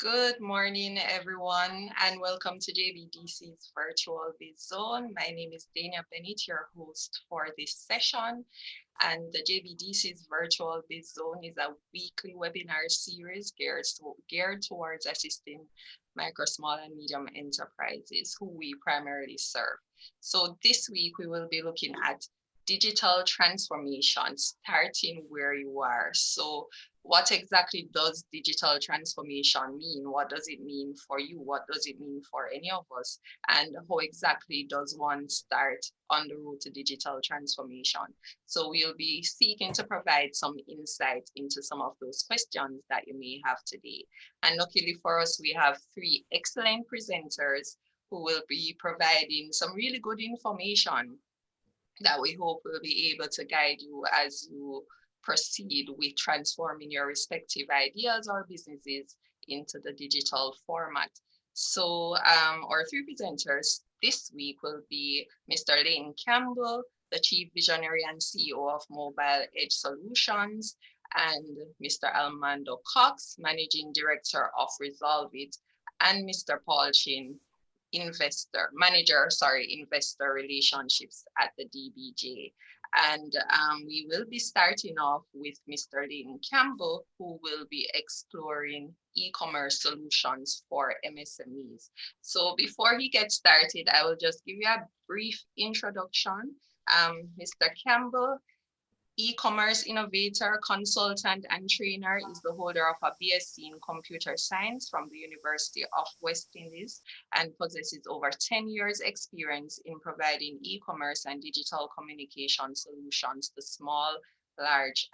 Good morning, everyone, and welcome to JBDC's Virtual Biz Zone. My name is Dania Bennett, your host for this session. And the JBDC's Virtual Biz Zone is a weekly webinar series geared towards assisting micro, small, and medium enterprises who we primarily serve. So this week, we will be looking at digital transformation, starting where you are. So what exactly does digital transformation mean? What does it mean for you? What does it mean for any of us? And how exactly does one start on the road to digital transformation? So we'll be seeking to provide some insight into some of those questions that you may have today. And luckily for us, we have three excellent presenters who will be providing some really good information that we hope will be able to guide you as you proceed with transforming your respective ideas or businesses into the digital format. So our three presenters this week will be Mr. Leighton Campbell, the Chief Visionary and CEO of Mobile Edge Solutions, and Mr. Almando Cox, Managing Director of Resolve It, and Mr. Paul Chin, investor relationships at the DBJ. And we will be starting off with Mr. Leighton Campbell, who will be exploring e-commerce solutions for MSMEs. So before he gets started, I will just give you a brief introduction. Mr. Campbell, e-commerce innovator, consultant, and trainer, is the holder of a BSc in computer science from the University of West Indies and possesses over 10 years experience in providing e-commerce and digital communication solutions to small, large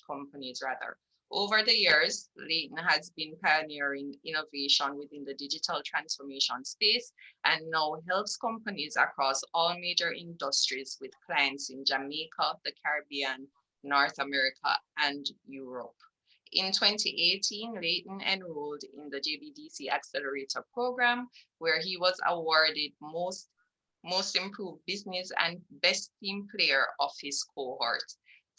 companies rather. Over the years, Leighton has been pioneering innovation within the digital transformation space and now helps companies across all major industries with clients in Jamaica, the Caribbean, North America, and Europe. In 2018, Leighton enrolled in the JBDC Accelerator program, where he was awarded most improved business and best team player of his cohort.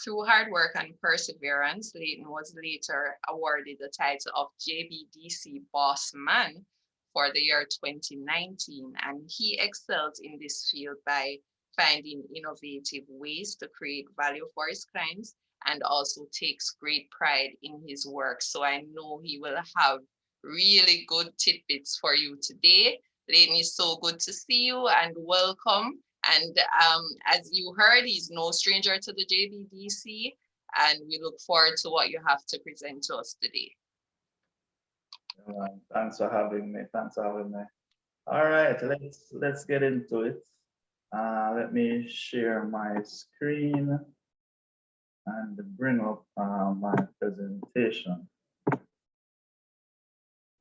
Through hard work and perseverance, Leighton was later awarded the title of JBDC Boss Man for the year 2019, and he excels in this field by finding innovative ways to create value for his clients and also takes great pride in his work. So I know he will have really good tidbits for you today. Leighton, is so good to see you and welcome. And as you heard, he's no stranger to the JBDC, and we look forward to what you have to present to us today. Thanks for having me. Thanks for having me. All right, let's get into it. Let me share my screen and bring up my presentation.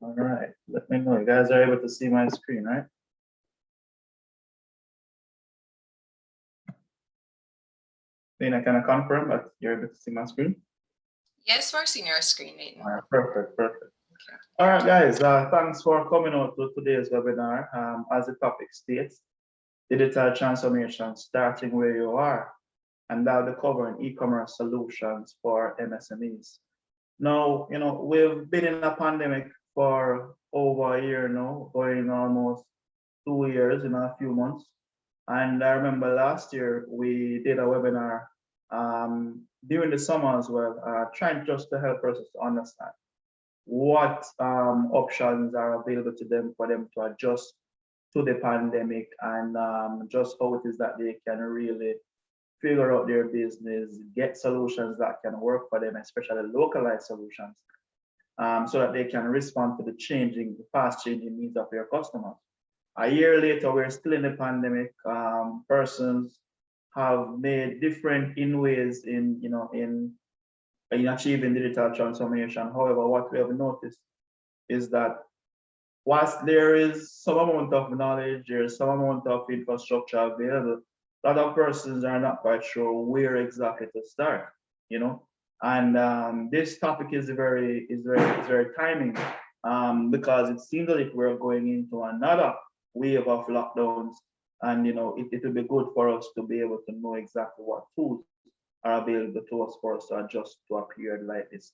All right, let me know. You guys are able to see my screen, right? Then I can confirm that you're able to see my screen. Yes, we're seeing your screen, Leighton. All right, perfect. Okay. All right, guys, thanks for coming out to today's webinar. As the topic states, digital transformation starting where you are, and I'll be covering e-commerce solutions for MSMEs. Now, we've been in a pandemic for over a year now, going almost 2 years in a few months. And I remember last year we did a webinar during the summer as well, trying just to help us to understand what options are available to them for them to adjust to the pandemic and just how it is that they can really figure out their business, get solutions that can work for them, especially localized solutions, so that they can respond to the fast changing needs of their customers. A year later, we're still in the pandemic. Persons have made different ways in achieving digital transformation. However, what we have noticed is that whilst there is some amount of knowledge, there's some amount of infrastructure available, a lot of persons are not quite sure where exactly to start. And this topic is very timing because it seems like we're going into another wave of lockdowns, and it will be good for us to be able to know exactly what tools are available to us for us to adjust to a period like this.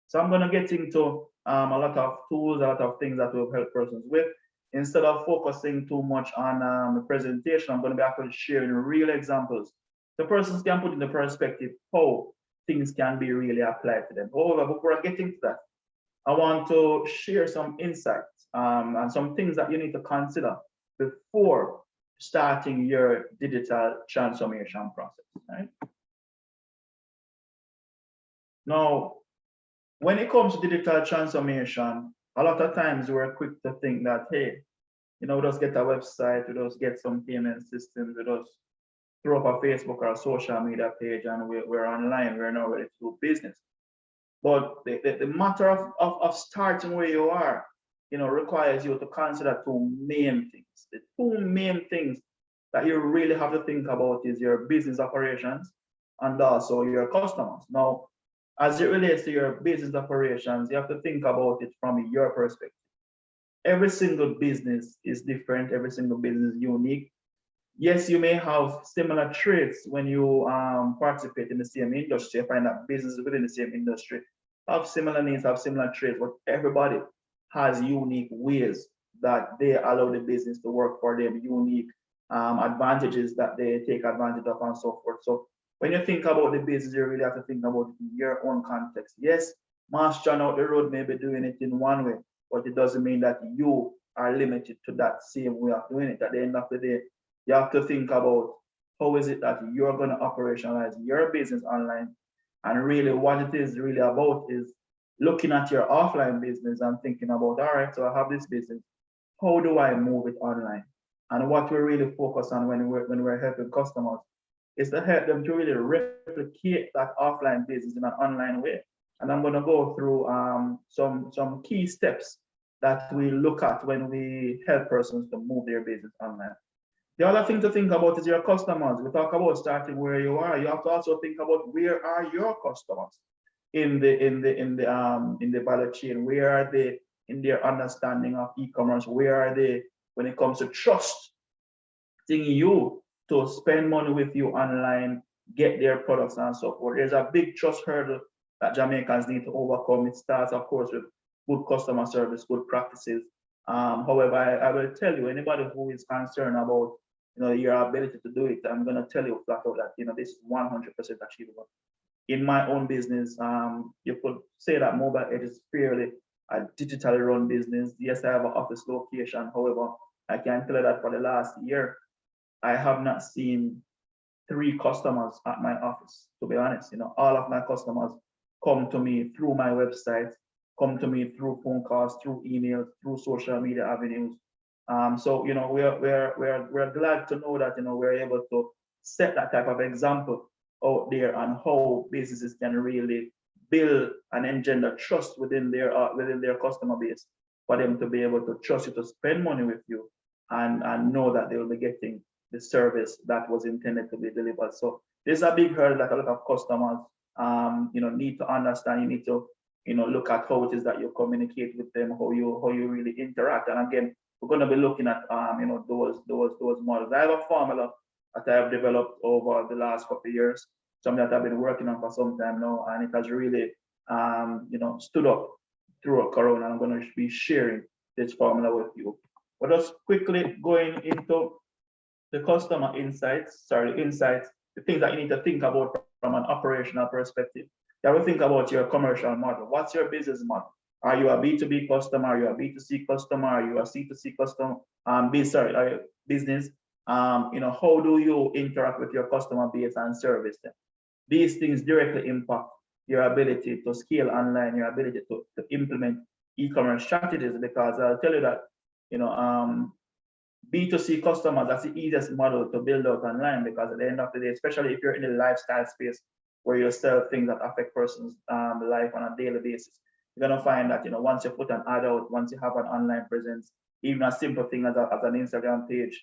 So I'm going to get into a lot of tools, a lot of things that will help persons with. Instead of focusing too much on the presentation, I'm going to be actually sharing real examples. The persons can put in the perspective how things can be really applied to them. However, before I get into that, I want to share some insights and some things that you need to consider before starting your digital transformation process. Right? Now, when it comes to digital transformation, a lot of times we're quick to think that, hey, we just get a website, we just get some payment systems, we just throw up a Facebook or a social media page and we're online, we're now ready to do business. But the matter of starting where you are, requires you to consider two main things. The two main things that you really have to think about is your business operations and also your customers. Now, as it relates to your business operations, you have to think about it from your perspective. Every single business is different. Every single business is unique. Yes, you may have similar traits when you participate in the same industry. You find that businesses within the same industry have similar needs, have similar traits, but everybody has unique ways that they allow the business to work for them, unique advantages that they take advantage of and so forth. So when you think about the business, you really have to think about it in your own context. Yes, Mass John out the road may be doing it in one way, but it doesn't mean that you are limited to that same way of doing it. At the end of the day, you have to think about how is it that you're going to operationalize your business online. And really what it is really about is looking at your offline business and thinking about, all right, so I have this business. How do I move it online? And what we really focus on when we're helping customers is to help them to really replicate that offline business in an online way. And I'm going to go through some key steps that we look at when we help persons to move their business online. The other thing to think about is your customers. We talk about starting where you are. You have to also think about where are your customers in the value chain. Where are they in their understanding of e-commerce? Where are they when it comes to trusting you to spend money with you online, get their products and so forth? There's a big trust hurdle that Jamaicans need to overcome. It starts, of course, with good customer service, good practices. However, I will tell you, anybody who is concerned about your ability to do it, I'm going to tell you flat out that this is 100% achievable. In my own business, you could say that Mobile Edge is fairly a digitally run business. Yes, I have an office location. However, I can tell you that for the last year, I have not seen 3 customers at my office, to be honest. All of my customers come to me through my website, come to me through phone calls, through emails, through social media avenues. So we're glad to know that we're able to set that type of example out there on how businesses can really build and engender trust within their customer base for them to be able to trust you to spend money with you and know that they will be getting the service that was intended to be delivered. So there's a big hurdle that a lot of customers need to understand. You need to look at how it is that you communicate with them, how you really interact. And again, we're going to be looking at those models. I have a formula that I have developed over the last couple of years, something that I've been working on for some time now, and it has really stood up through Corona. I'm going to be sharing this formula with you. But just quickly going into the customer insights, the things that you need to think about from an operational perspective. You have to think about your commercial model. What's your business model? Are you a B2B customer? Are you a B2C customer? Are you a C2C customer? Business. How do you interact with your customer base and service them? These things directly impact your ability to scale online, your ability to implement e-commerce strategies, because I'll tell you that, B2C customers, that's the easiest model to build out online, because at the end of the day, especially if you're in the lifestyle space where you sell things that affect person's life on a daily basis, you're going to find that, once you put an ad out, once you have an online presence, even a simple thing as an Instagram page,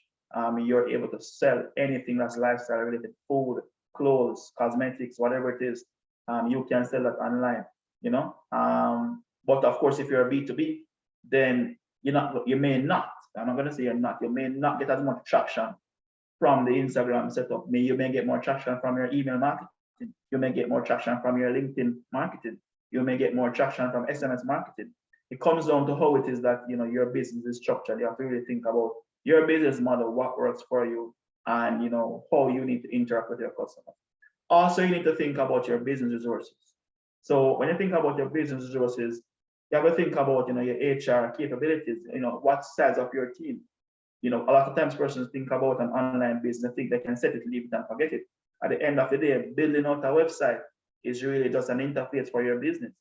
you're able to sell anything that's lifestyle related, food, clothes, cosmetics, whatever it is, you can sell that online, but of course, if you're a B2B, then you may not, I'm not going to say you're not, you may not get as much traction from the Instagram setup. You may get more traction from your email marketing. You may get more traction from your LinkedIn marketing. you may get more traction from SMS marketing. It comes down to how it is that your business is structured. You have to really think about your business model, what works for you, and how you need to interact with your customers. Also, you need to think about your business resources. So when you think about your business resources, you have to think about your HR capabilities. What size of your team. A lot of times persons think about an online business, think they can set it, leave it, and forget it. At the end of the day, building out a website is really just an interface for your business.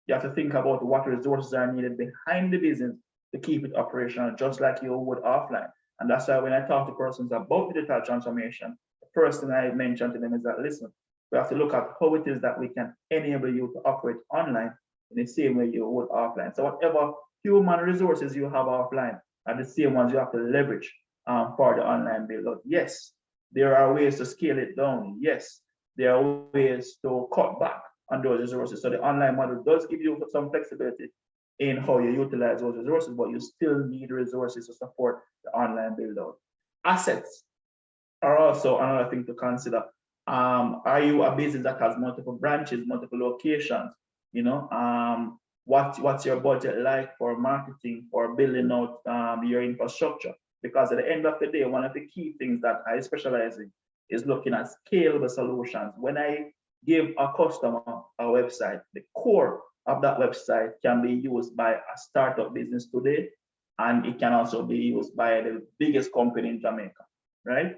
You have to think about what resources are needed behind the business to keep it operational, just like you would offline. And that's why when I talk to persons about digital transformation, the first thing I mention to them is that, listen, we have to look at how it is that we can enable you to operate online in the same way you would offline. So whatever human resources you have offline are the same ones you have to leverage for the online build-out. Yes, there are ways to scale it down. Yes, there are ways to cut back on those resources. So the online model does give you some flexibility in how you utilize those resources, but you still need resources to support the online build-out. Assets are also another thing to consider. Are you a business that has multiple branches, multiple locations? What's your budget like for marketing or building out your infrastructure? Because at the end of the day, one of the key things that I specialize in is looking at scalable solutions. When I give a customer a website, the core of that website can be used by a startup business today, and it can also be used by the biggest company in Jamaica, right?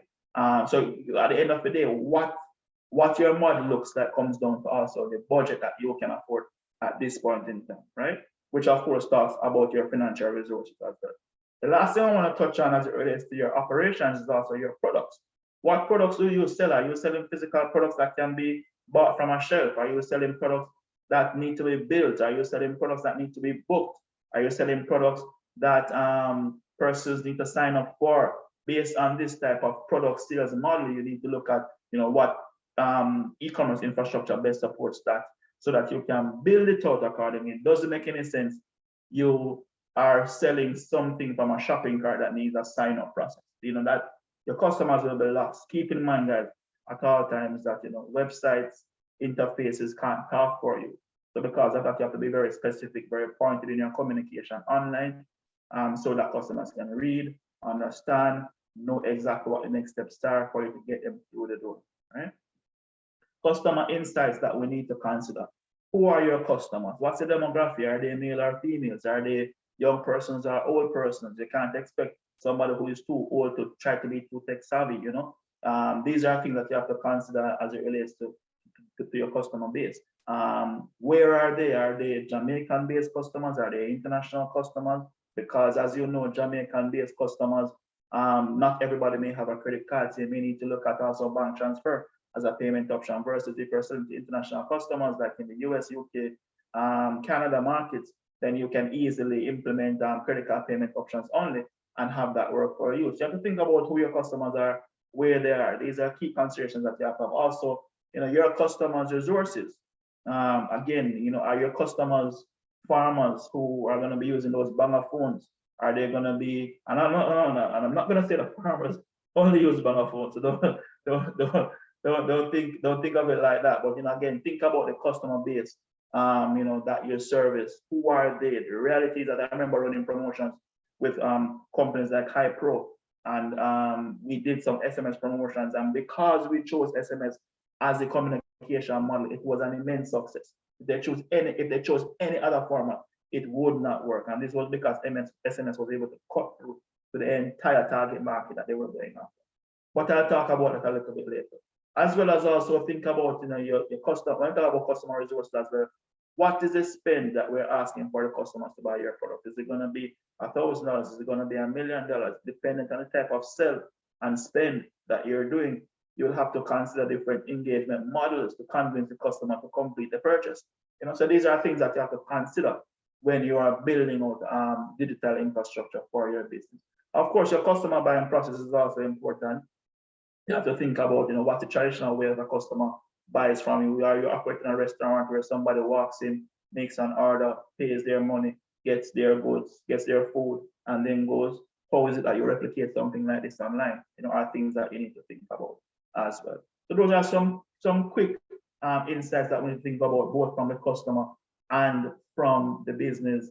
So at the end of the day, what your model looks like comes down to also the budget that you can afford at this point in time, right? Which of course talks about your financial resources as well. The last thing I want to touch on as it relates to your operations is also your products. What products do you sell? Are you selling physical products that can be bought from a shelf? Are you selling products that need to be built? Are you selling products that need to be booked? Are you selling products that persons need to sign up for? Based on this type of product sales model, you need to look at what e-commerce infrastructure best supports that, so that you can build it out accordingly. It doesn't make any sense you are selling something from a shopping cart that needs a sign-up process. That your customers will be lost. Keep in mind that at all times that websites, interfaces can't talk for you. So because of that, you have to be very specific, very pointed in your communication online, so that customers can read, understand, know exactly what the next steps are for you to get them through the door, right? Customer insights that we need to consider. Who are your customers? What's the demographic? Are they male or females? Are they young persons or old persons? You can't expect somebody who is too old to try to be too tech savvy, These are things that you have to consider as it relates to your customer base. Where are they? Are they Jamaican-based customers? Are they international customers? Because as you know, Jamaican-based customers, not everybody may have a credit card, so you may need to look at also bank transfer as a payment option, versus if you're selling to international customers like in the US, UK, Canada markets, then you can easily implement credit card payment options only and have that work for you. So you have to think about who your customers are, where they are. These are key considerations that you have to have. Also, your customers' resources. Again, are your customers farmers who are going to be using those banger phones? Are they going to be? And I'm not going to say that farmers only use banger phones. So don't think of it like that. But again, think about the customer base. That you service. Who are they? The reality is that I remember running promotions with companies like High Pro, and we did some SMS promotions. And because we chose SMS as the communication model, it was an immense success. If they chose any other format, it would not work. And this was because SMS was able to cut through to the entire target market that they were going after. But I'll talk about that a little bit later. As well as also think about your customer. When I talk about customer resources as well, what is the spend that we're asking for the customers to buy your product? Is it going to be $1,000? Is it going to be $1 million? Depending on the type of sell and spend that you're doing, you'll have to consider different engagement models to convince the customer to complete the purchase. So these are things that you have to consider when you are building out digital infrastructure for your business. Of course, your customer buying process is also important. You have to think about, what's the traditional way that a customer buys from you. Are you operating a restaurant where somebody walks in, makes an order, pays their money, gets their goods, gets their food, and then goes? How is it that you replicate something like this online? Are things that you need to think about as well. So those are some quick insights that we need to think about, both from the customer and from the business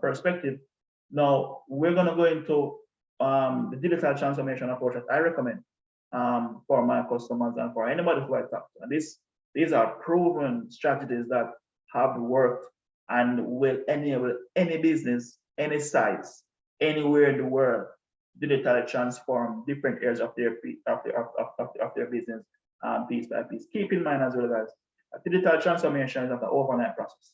perspective. Now, we're going to go into the digital transformation approach that I recommend for my customers and for anybody who I talk to. And these are proven strategies that have worked and will enable any business, any size, anywhere in the world, digitally transform different areas of their business piece by piece. Keep in mind as well, guys, digital transformation is not an overnight process.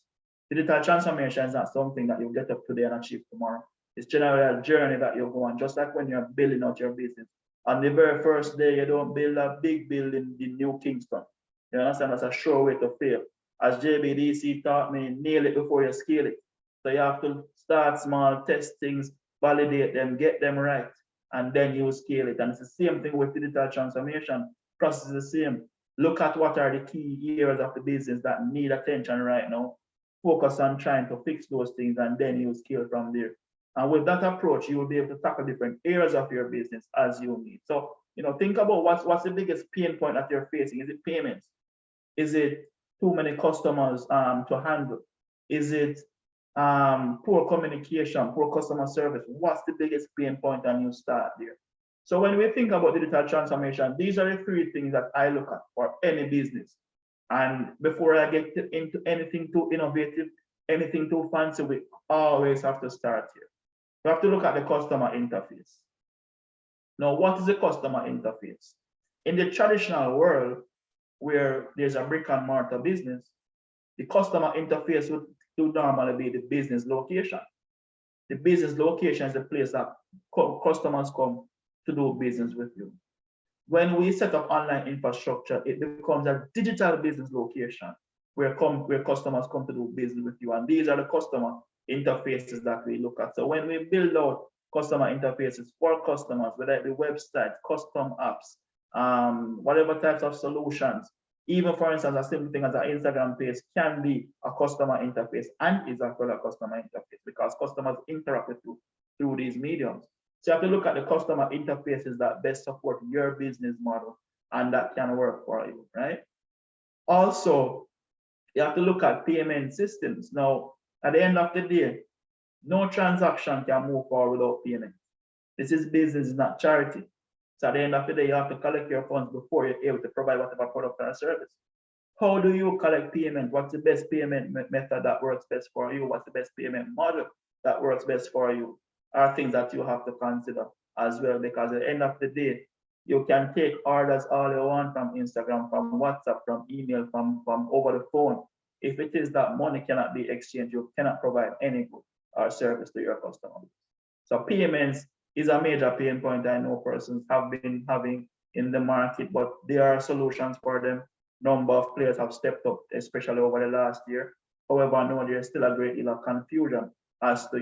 Digital transformation is not something that you get up today and achieve tomorrow. It's generally a journey that you go on, just like when you're building out your business. On the very first day, you don't build a big building in New Kingston. You understand? That's a sure way to fail. As JBDC taught me, nail it before you scale it. So you have to start small, test things, validate them, get them right, and then you scale it. And it's the same thing with digital transformation. Process is the same. Look at what are the key areas of the business that need attention right now. Focus on trying to fix those things, and then you scale from there. And with that approach, you will be able to tackle different areas of your business as you need. So, think about what's the biggest pain point that you're facing. Is it payments? Is it too many customers to handle? Is it poor communication, poor customer service? What's the biggest pain point, and you start there? So when we think about digital transformation, these are the three things that I look at for any business. And before I get into anything too innovative, anything too fancy, we always have to start here. We have to look at the customer interface. Now, what is the customer interface? In the traditional world, where there's a brick and mortar business, the customer interface would normally be the business location. The business location is the place that customers come to do business with you. When we set up online infrastructure, it becomes a digital business location where customers come to do business with you. And these are the customer interfaces that we look at. So when we build out customer interfaces for customers, whether it be websites, custom apps, whatever types of solutions, even for instance, a simple thing as an Instagram page can be a customer interface and is actually a customer interface because customers interact with you through these mediums. So you have to look at the customer interfaces that best support your business model and that can work for you, right? Also, you have to look at payment systems. Now, at the end of the day, no transaction can move forward without payment. This is business, not charity. So at the end of the day, you have to collect your funds before you're able to provide whatever product or service. How do you collect payment? What's the best payment method that works best for you? What's the best payment model that works best for you? Are things that you have to consider as well, because at the end of the day, you can take orders all you want from Instagram, from WhatsApp, from email, from over the phone. If it is that money cannot be exchanged, you cannot provide any good or service to your customer. So payments is a major pain point I know persons have been having in the market, but there are solutions for them. Number of players have stepped up, especially over the last year. However, I know there's still a great deal of confusion as to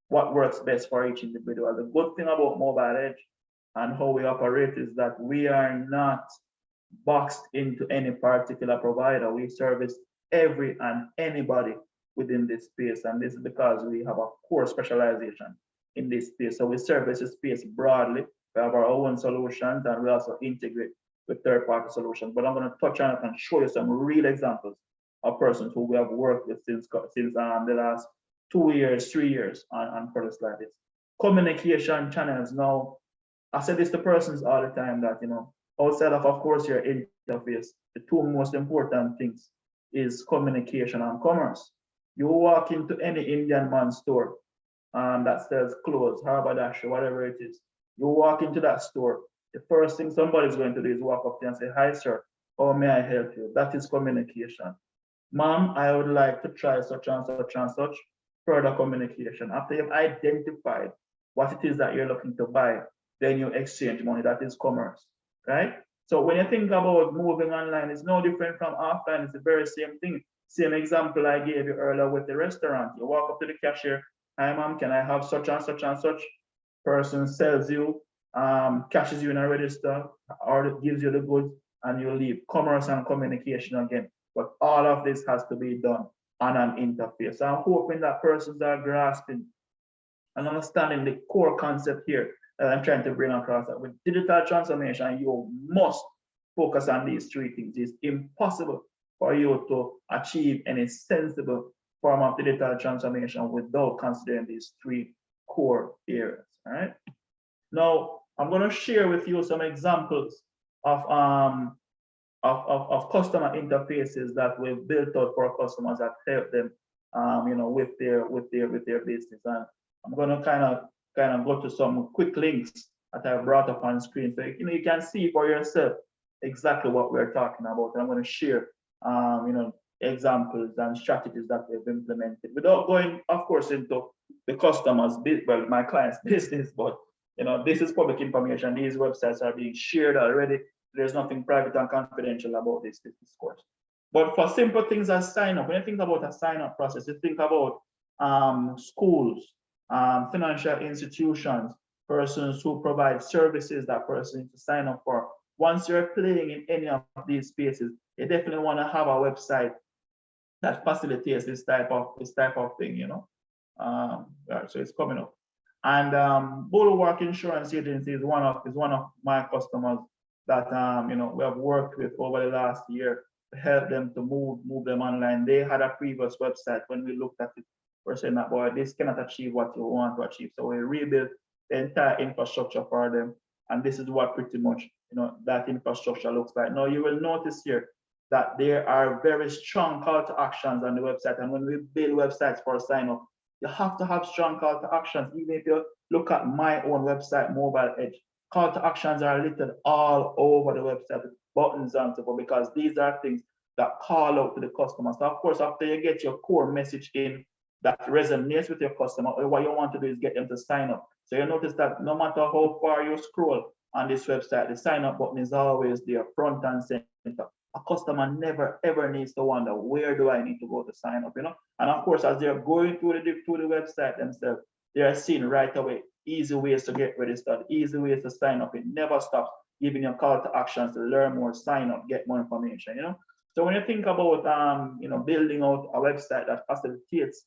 what works best for each individual. The good thing about Mobile Edge and how we operate is that we are not boxed into any particular provider. We service every and anybody within this space, and this is because we have a core specialization in this space. So we service the space broadly. We have our own solutions, and we also integrate with third-party solutions. But I'm going to touch on it and show you some real examples of persons who we have worked with since the last 2 years, 3 years on products like this. Communication channels. Now, I said this to persons all the time that, outside of course, your interface, the two most important things is communication and commerce. You walk into any Indian man's store that sells clothes, haberdashery, whatever it is. You walk into that store, the first thing somebody's going to do is walk up to you and say, "Hi, sir, how may I help you?" That is communication. "Ma'am, I would like to try such and such and such." Further communication. After you've identified what it is that you're looking to buy, then you exchange money. That is commerce, right? So when you think about moving online, it's no different from offline. It's the very same thing. Same example I gave you earlier with the restaurant. You walk up to the cashier, "Hi, ma'am, can I have such and such and such?" Person sells you, cashes you in a register, or gives you the goods, and you leave. Commerce and communication again. But all of this has to be done on an interface. So I'm hoping that persons are grasping and understanding the core concept here that I'm trying to bring across, that with digital transformation, you must focus on these three things. It's impossible for you to achieve any sensible form of digital transformation without considering these three core areas. All right. Now, I'm going to share with you some examples of customer interfaces that we've built out for our customers that help them, with their business. And I'm going to kind of go to some quick links that I brought up on screen, so you can see for yourself exactly what we're talking about. I'm going to share, examples and strategies that we've implemented without going, of course, into the customer's my client's business, but this is public information. These websites are being shared already. There's nothing private and confidential about this course. But for simple things as sign up, when you think about a sign up process, you think about schools, financial institutions, persons who provide services that person needs to sign up for. Once you're playing in any of these spaces, you definitely want to have a website that facilitates this type of thing, so it's coming up. And Bulwark Insurance Agency is one of my customers that we have worked with over the last year to help them to move them online. They had a previous website. When we looked at it, we're saying that, boy, this cannot achieve what you want to achieve. So we rebuilt the entire infrastructure for them, and this is what pretty much that infrastructure looks like. Now you will notice here that there are very strong call to actions on the website, and when we build websites for sign up, you have to have strong call to actions. Even if you look at my own website, Mobile Edge, call to actions are listed all over the website, buttons and so forth, because these are things that call out to the customer. So of course, after you get your core message in that resonates with your customer, what you want to do is get them to sign up. So you notice that no matter how far you scroll on this website, the sign up button is always there, front and center. A customer never ever needs to wonder, where do I need to go to sign up? And of course, as they're going through the website themselves, they are seeing right away easy ways to get registered, easy ways to sign up. It never stops giving you call to actions to learn more, sign up, get more information. So when you think about building out a website that facilitates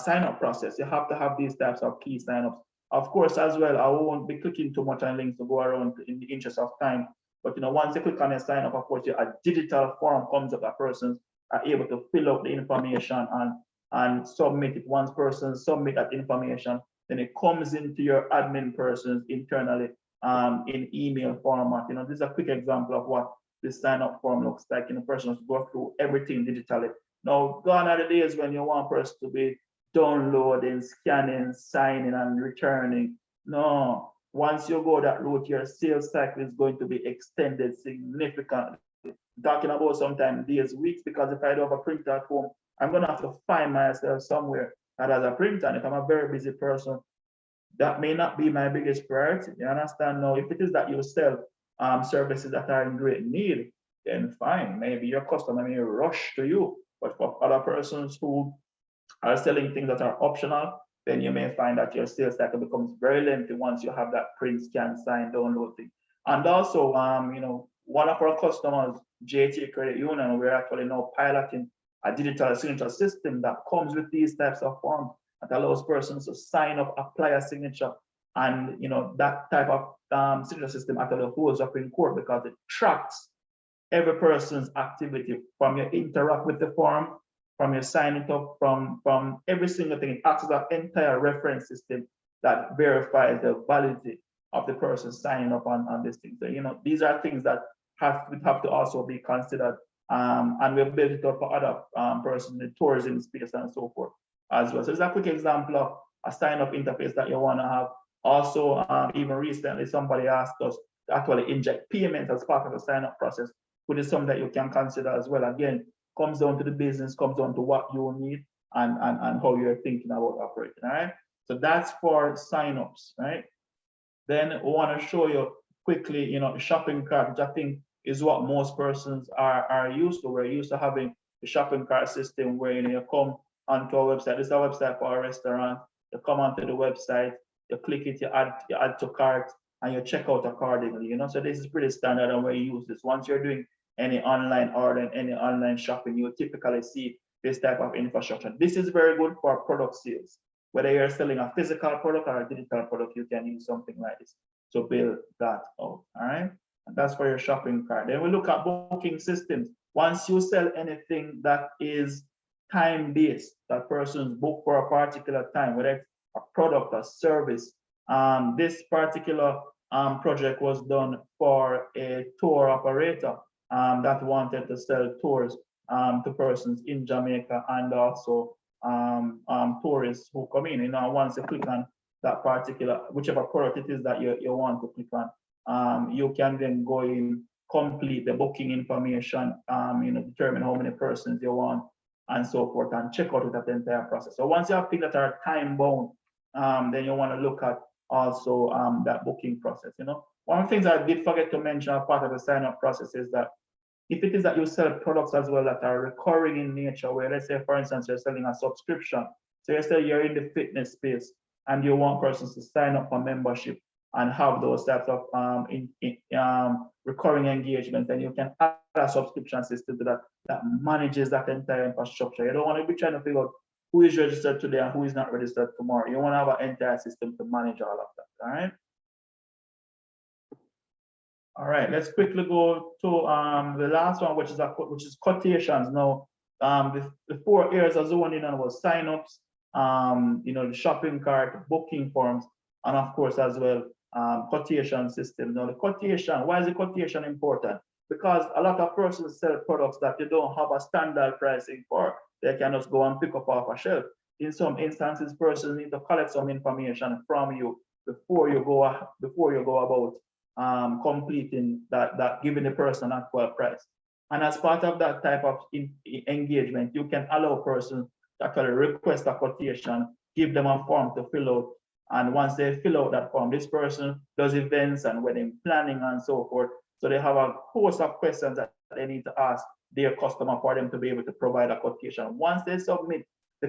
sign up process, you have to have these types of key sign ups. Of course, as well, I won't be clicking too much on links to go around in the interest of time. But once you click on a sign up, of course, a digital form comes up that persons are able to fill out the information and submit it. Once persons submit that information, then it comes into your admin persons internally in email format. This is a quick example of what this sign up form looks like. Persons go through everything digitally. Now, gone are the days when you want person to be downloading, scanning, signing, and returning. No. Once you go that route, your sales cycle is going to be extended significantly. I'm talking about sometimes days, weeks, because if I don't have a printer at home, I'm going to have to find myself somewhere that has a printer. And if I'm a very busy person, that may not be my biggest priority. You understand? Now, if it is that you sell services that are in great need, then fine. Maybe your customer may rush to you. But for other persons who are selling things that are optional, then you may find that your sales cycle becomes very lengthy once you have that print, scan, sign, download thing. And also, one of our customers, JT Credit Union, we're actually now piloting a digital signature system that comes with these types of forms that allows persons to sign up, apply a signature, and that type of signature system actually holds up in court because it tracks every person's activity from your interact with the form, from your sign it up, from every single thing. It acts as an entire reference system that verifies the validity of the person signing up on this thing. So, these are things that have to also be considered. And we've built it up for other persons in the tourism space and so forth as well. So it's a quick example of a sign-up interface that you want to have. Also, even recently, somebody asked us to actually inject payments as part of the sign-up process, which is something that you can consider as well. Again, comes down to the business, comes down to what you need and how you're thinking about operating, all right? So that's for sign-ups, right? Then we want to show you quickly, shopping cart, which I think is what most persons are used to. We're used to having the shopping cart system where you come onto our website. This is a website for a restaurant. You come onto the website, you click it, you add to cart, and you check out accordingly. So this is pretty standard and where you use this. Once you're doing any online ordering, any online shopping, you typically see this type of infrastructure. This is very good for product sales. Whether you're selling a physical product or a digital product, you can use something like this to build that out, all right? And that's for your shopping cart. Then we look at booking systems. Once you sell anything that is time-based, that person's book for a particular time, whether it's a product or service. This particular project was done for a tour operator that wanted to sell tours to persons in Jamaica and also tourists who come in. Once you click on that particular, whichever product it is that you want to click on, you can then go in, complete the booking information, determine how many persons you want, and so forth, and check out that entire process. So once you have things that are time bound, then you want to look at also that booking process. One of the things I did forget to mention as part of the sign up process is that if it is that you sell products as well that are recurring in nature, where let's say, for instance, you're selling a subscription. So you say you're in the fitness space and you want persons to sign up for membership and have those types of recurring engagement, then you can add a subscription system to that manages that entire infrastructure. You don't want to be trying to figure out who is registered today and who is not registered tomorrow. You want to have an entire system to manage all of that. All right. All right, let's quickly go to the last one, which is quotations. Now, the 4 areas of zoning in was signups, the shopping cart, booking forms, and of course as well quotation system. Now, the quotation, why is the quotation important? Because a lot of persons sell products that they don't have a standard pricing for. They can just go and pick up off a shelf. In some instances, persons need to collect some information from you before you go about completing that, giving the person an actual price. And as part of that type of engagement, you can allow persons to actually request a quotation, give them a form to fill out. And once they fill out that form, this person does events and wedding planning and so forth. So they have a host of questions that they need to ask their customer for them to be able to provide a quotation. Once they submit the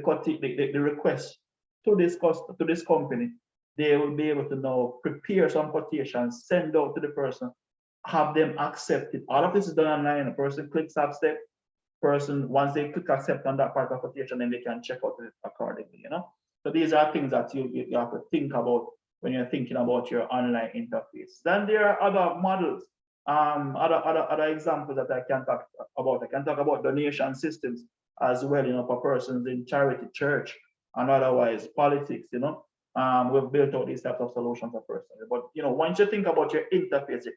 request to this company, they will be able to now prepare some quotations, send out to the person, have them accepted. All of this is done online. A person clicks accept. Once they click accept on that part of quotation, then they can check out it accordingly. So these are things that you have to think about when you're thinking about your online interface. Then there are other models, other examples that I can talk about. I can talk about donation systems as well, for persons in charity, church, and otherwise politics. We've built out these types of solutions for persons. But once you think about your interface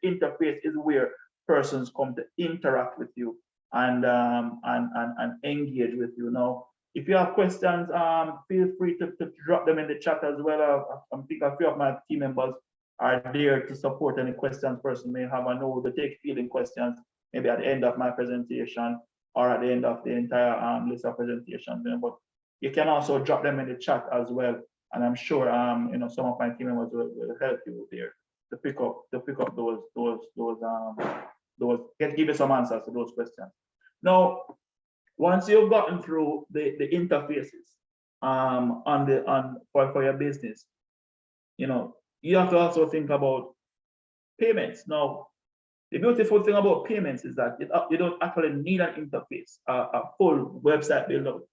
is where persons come to interact with you and engage with you. Now, if you have questions, feel free to drop them in the chat as well. I think a few of my team members are there to support any questions person may have. I know they take feeling questions maybe at the end of my presentation or at the end of the entire list of presentations. But you can also drop them in the chat as well. And I'm sure some of my team members will help you there to pick up give you some answers to those questions. Now, once you've gotten through the interfaces for your business, you have to also think about payments. Now, the beautiful thing about payments is that you don't actually need an interface, a full website build-out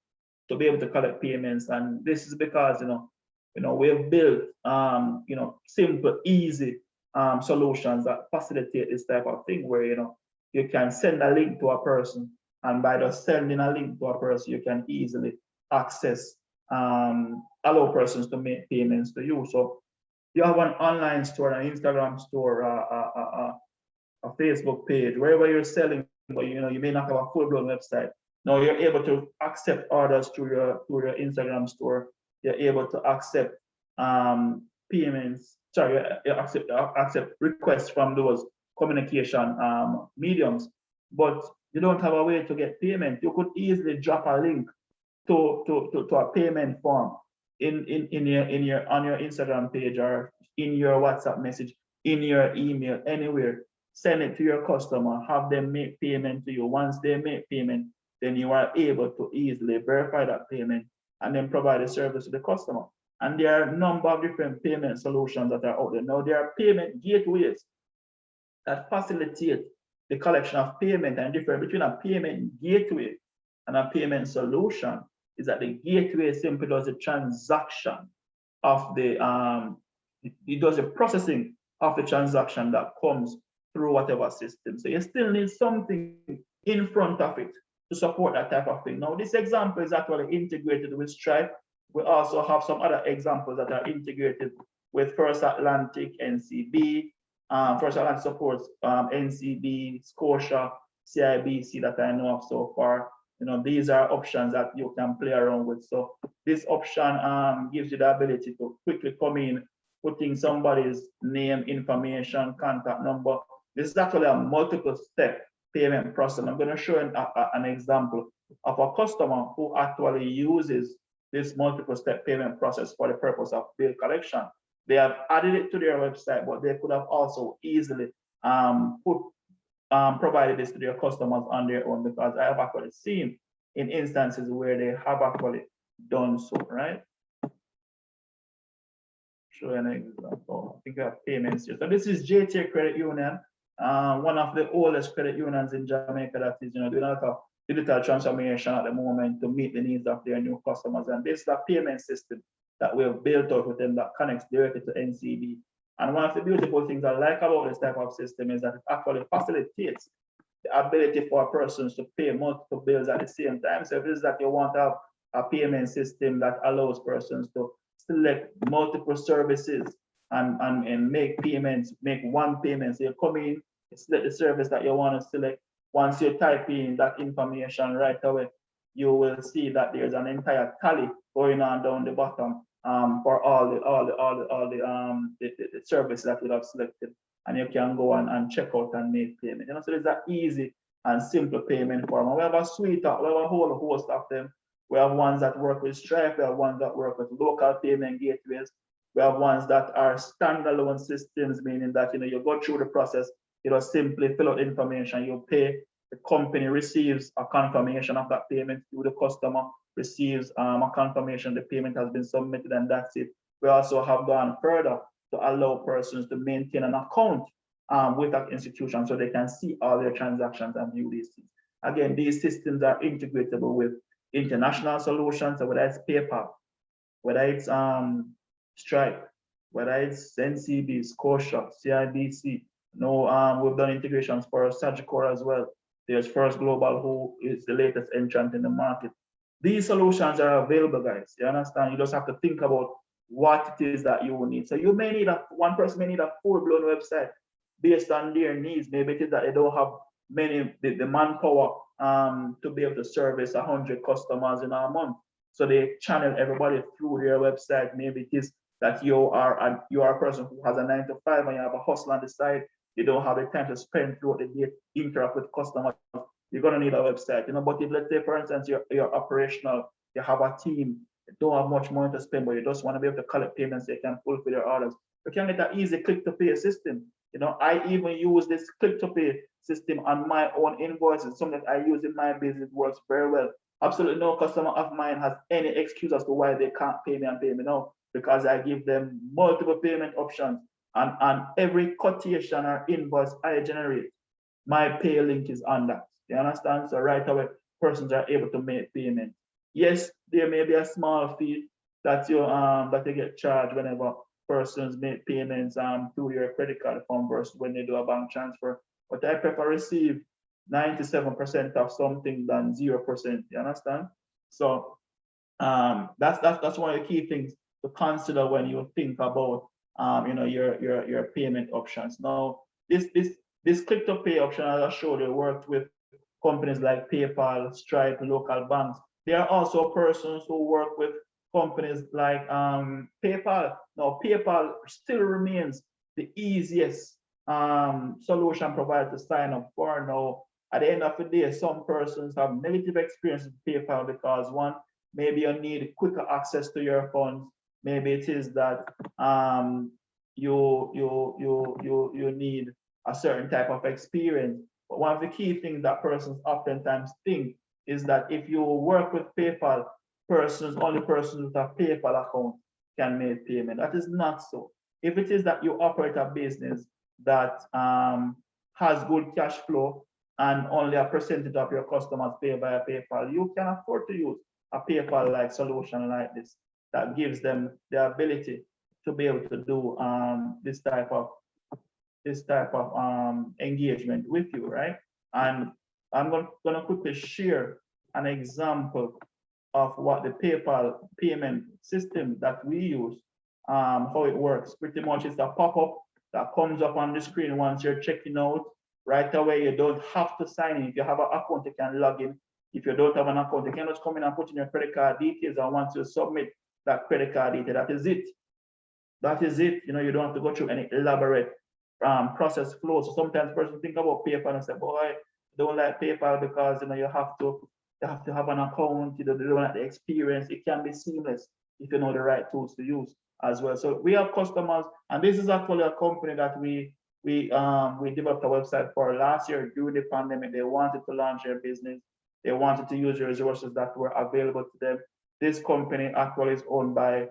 to be able to collect payments. And this is because we've built simple, easy solutions that facilitate this type of thing where you can send a link to a person, and by just sending a link to a person, you can easily access, allow persons to make payments to you. So you have an online store, an Instagram store, a Facebook page, wherever you're selling, but you may not have a full-blown website. Now you're able to accept orders through your Instagram store. You're able to accept payments. Sorry, you accept requests from those communication mediums, but you don't have a way to get payment. You could easily drop a link to a payment form on your Instagram page or in your WhatsApp message, in your email, anywhere. Send it to your customer, have them make payment to you. Once they make payment, then you are able to easily verify that payment and then provide a service to the customer. And there are a number of different payment solutions that are out there. Now, there are payment gateways that facilitate the collection of payment, and difference between a payment gateway and a payment solution is that the gateway simply does the transaction of it does the processing of the transaction that comes through whatever system. So you still need something in front of it to support that type of thing. Now, this example is actually integrated with Stripe. We also have some other examples that are integrated with First Atlantic, NCB. First Atlantic supports NCB, Scotia, CIBC that I know of so far. These are options that you can play around with. So this option gives you the ability to quickly come in, putting somebody's name, information, contact number. This is actually a multiple step payment process. I'm going to show you an example of a customer who actually uses this multiple step payment process for the purpose of bill collection. They have added it to their website, but they could have also easily provided this to their customers on their own, because I have actually seen in instances where they have actually done so, right? Show an example. I think we have payments here. So this is JT Credit Union, one of the oldest credit unions in Jamaica that is, doing a lot of digital transformation at the moment to meet the needs of their new customers. And this is a payment system that we have built out with them that connects directly to NCB. And one of the beautiful things I like about this type of system is that it actually facilitates the ability for persons to pay multiple bills at the same time. So if it is that you want to have a payment system that allows persons to select multiple services and make payments, make one payment. So you come in, select the service that you want to select. Once you type in that information right away, you will see that there's an entire tally going on down the bottom for all the services that you have selected, and you can go and check out and make payment. So it's an easy and simple payment form. And we have a suite of, we have a whole host of them. We have ones that work with Stripe. We have ones that work with local payment gateways. We have ones that are standalone systems, meaning that you go through the process, simply fill out information, you pay. The company receives a confirmation of that payment to the customer, receives a confirmation the payment has been submitted, and that's it. We also have gone further to allow persons to maintain an account with that institution so they can see all their transactions and view these things. Again, these systems are integratable with international solutions, so whether it's PayPal, whether it's Stripe, whether it's NCB, Scotia, CIBC. We've done integrations for Sagicor as well. There's First Global, who is the latest entrant in the market. These solutions are available, guys. You understand? You just have to think about what it is that you will need. So you may need one person may need a full-blown website based on their needs. Maybe it is that they don't have the manpower to be able to service 100 customers in a month. So they channel everybody through their website. Maybe it is that you are a person who has a 9-to-5 and you have a hustle on the side. You don't have the time to spend throughout the day, interact with customers. You're gonna need a website, But if, let's say, for instance, you're operational, you have a team, you don't have much money to spend, but you just want to be able to collect payments so you can fulfill your orders, you can get an easy click-to-pay system. I even use this click-to-pay system on my own invoices. Something that I use in my business, works very well. Absolutely no customer of mine has any excuse as to why they can't pay me and pay me now, because I give them multiple payment options. And every quotation or invoice I generate, my pay link is on that. You understand? So right away, persons are able to make payment. Yes, there may be a small fee that you get charged whenever persons make payments through your credit card form versus when they do a bank transfer. But I prefer receive 97% of something than 0%. You understand? So that's one of the key things to consider when you think about your payment options. Now, this click-to-pay option, as I showed you, worked with companies like PayPal, Stripe, local banks. There are also persons who work with companies like PayPal. Now, PayPal still remains the easiest solution provider to sign up for. Now, at the end of the day, some persons have negative experience with PayPal because, one, maybe you need quicker access to your funds. Maybe it is that you need a certain type of experience. But one of the key things that persons oftentimes think is that if you work with PayPal, only persons with a PayPal account can make payment. That is not so. If it is that you operate a business that has good cash flow and only a percentage of your customers pay via PayPal, you can afford to use a PayPal-like solution like this that gives them the ability to be able to do this type of engagement with you, right? And I'm going to quickly share an example of what the PayPal payment system that we use, how it works. Pretty much it's a pop-up that comes up on the screen once you're checking out. Right away, you don't have to sign in. If you have an account, you can log in. If you don't have an account, you can just come in and put in your credit card details, and once you submit that credit card detail, that is it. That is it. You know, you don't have to go through any elaborate process flow. So sometimes person think about PayPal and say, boy, I don't like PayPal because you have to have an account, you don't like the experience. It can be seamless if you know the right tools to use as well. So we have customers, and this is actually a company that we developed a website for last year during the pandemic. They wanted to launch their business. They wanted to use the resources that were available to them. This company actually is owned by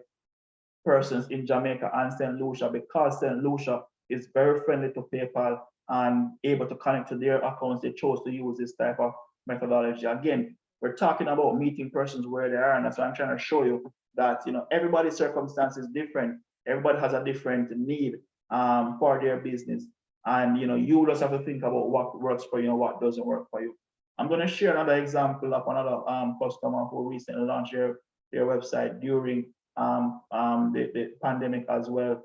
persons in Jamaica and St. Lucia, because St. Lucia is very friendly to PayPal and able to connect to their accounts. They chose to use this type of methodology. Again, we're talking about meeting persons where they are, and that's why I'm trying to show you that everybody's circumstance is different. Everybody has a different need for their business, and you just have to think about what works for you and what doesn't work for you. I'm going to share another example of another customer who recently launched their website during the pandemic as well.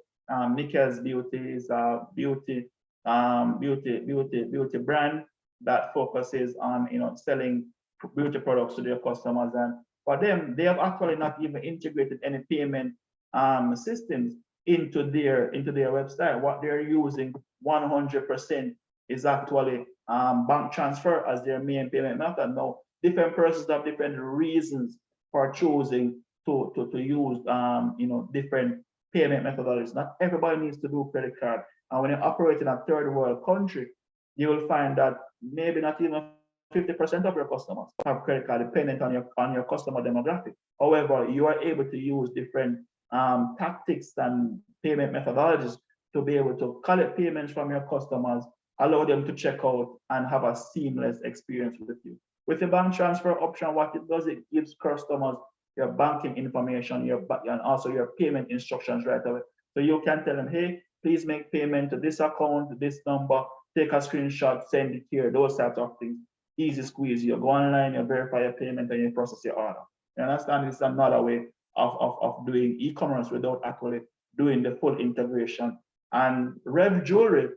Nikki's Beauty is a beauty brand that focuses on selling beauty products to their customers, and for them, they have actually not even integrated any payment systems into their website. What they're using 100% is actually bank transfer as their main payment method. Now, different persons have different reasons for choosing to use different payment methodologies. Not everybody needs to do credit card. And when you operate in a third world country, you will find that maybe not even 50% of your customers have credit card, dependent on your customer demographic. However, you are able to use different tactics and payment methodologies to be able to collect payments from your customers, allow them to check out, and have a seamless experience with you. With the bank transfer option, what it does, it gives customers your banking information, and also your payment instructions right away. So you can tell them, hey, please make payment to this account, this number, take a screenshot, send it here, those types of things. Easy squeeze. You go online, you verify your payment, and you process your order. You understand? It's another way of doing e-commerce without actually doing the full integration. And Rev Jewelry,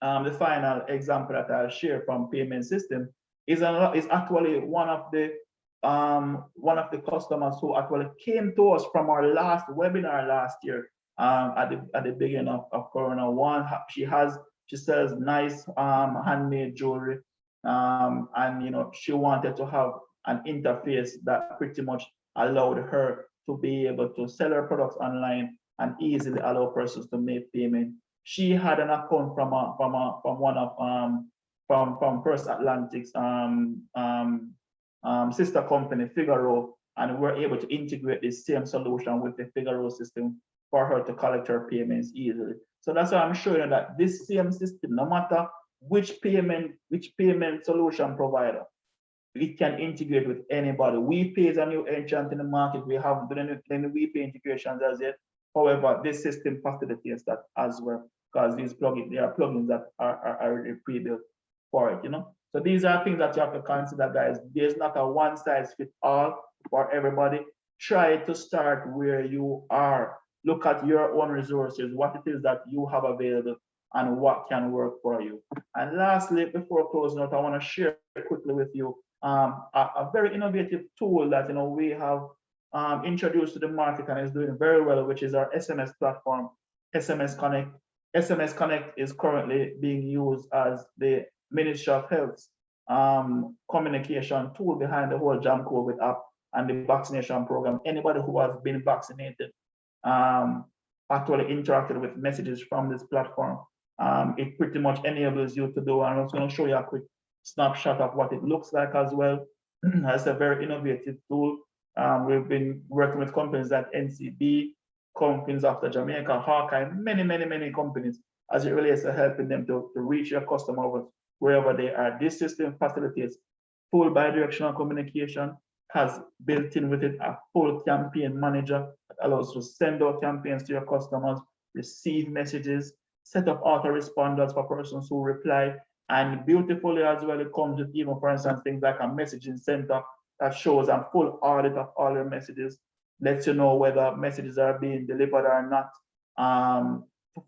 the final example that I'll share from payment system, is actually one of the customers who actually came to us from our last webinar last year at the beginning of Corona One. She sells nice handmade jewelry, and she wanted to have an interface that pretty much allowed her to be able to sell her products online and easily allow persons to make payment. She had an account from First Atlantic's sister company, Figaro, and we're able to integrate this same solution with the Figaro system for her to collect her payments easily. So that's why I'm showing you that this same system, no matter which payment solution provider, it can integrate with anybody. WePay is a new entrant in the market. We haven't done any WePay integrations as yet. However, this system facilitates that as well, because there are plugins that are already pre-built for it, So these are things that you have to consider, guys. There's not a one size fits all for everybody. Try to start where you are. Look at your own resources, what it is that you have available, and what can work for you. And lastly, before closing out, I want to share quickly with you a very innovative tool that we have introduced to the market and is doing very well, which is our SMS platform, SMS Connect. SMS Connect is currently being used as the Ministry of Health's communication tool behind the whole Jam COVID app and the vaccination program. Anybody who has been vaccinated actually interacted with messages from this platform. It pretty much enables you to do, and I'm just going to show you a quick snapshot of what it looks like as well. It's a very innovative tool. We've been working with companies like NCB, companies after Jamaica, Hawkeye, many companies as it relates to helping them to reach your customer wherever they are. This system facilitates full bidirectional communication, has built in with it a full campaign manager that allows you to send out campaigns to your customers, receive messages, set up autoresponders for persons who reply, And beautifully as well, it comes with even, for instance, things like a messaging center that shows a full audit of all your messages, lets you know whether messages are being delivered or not,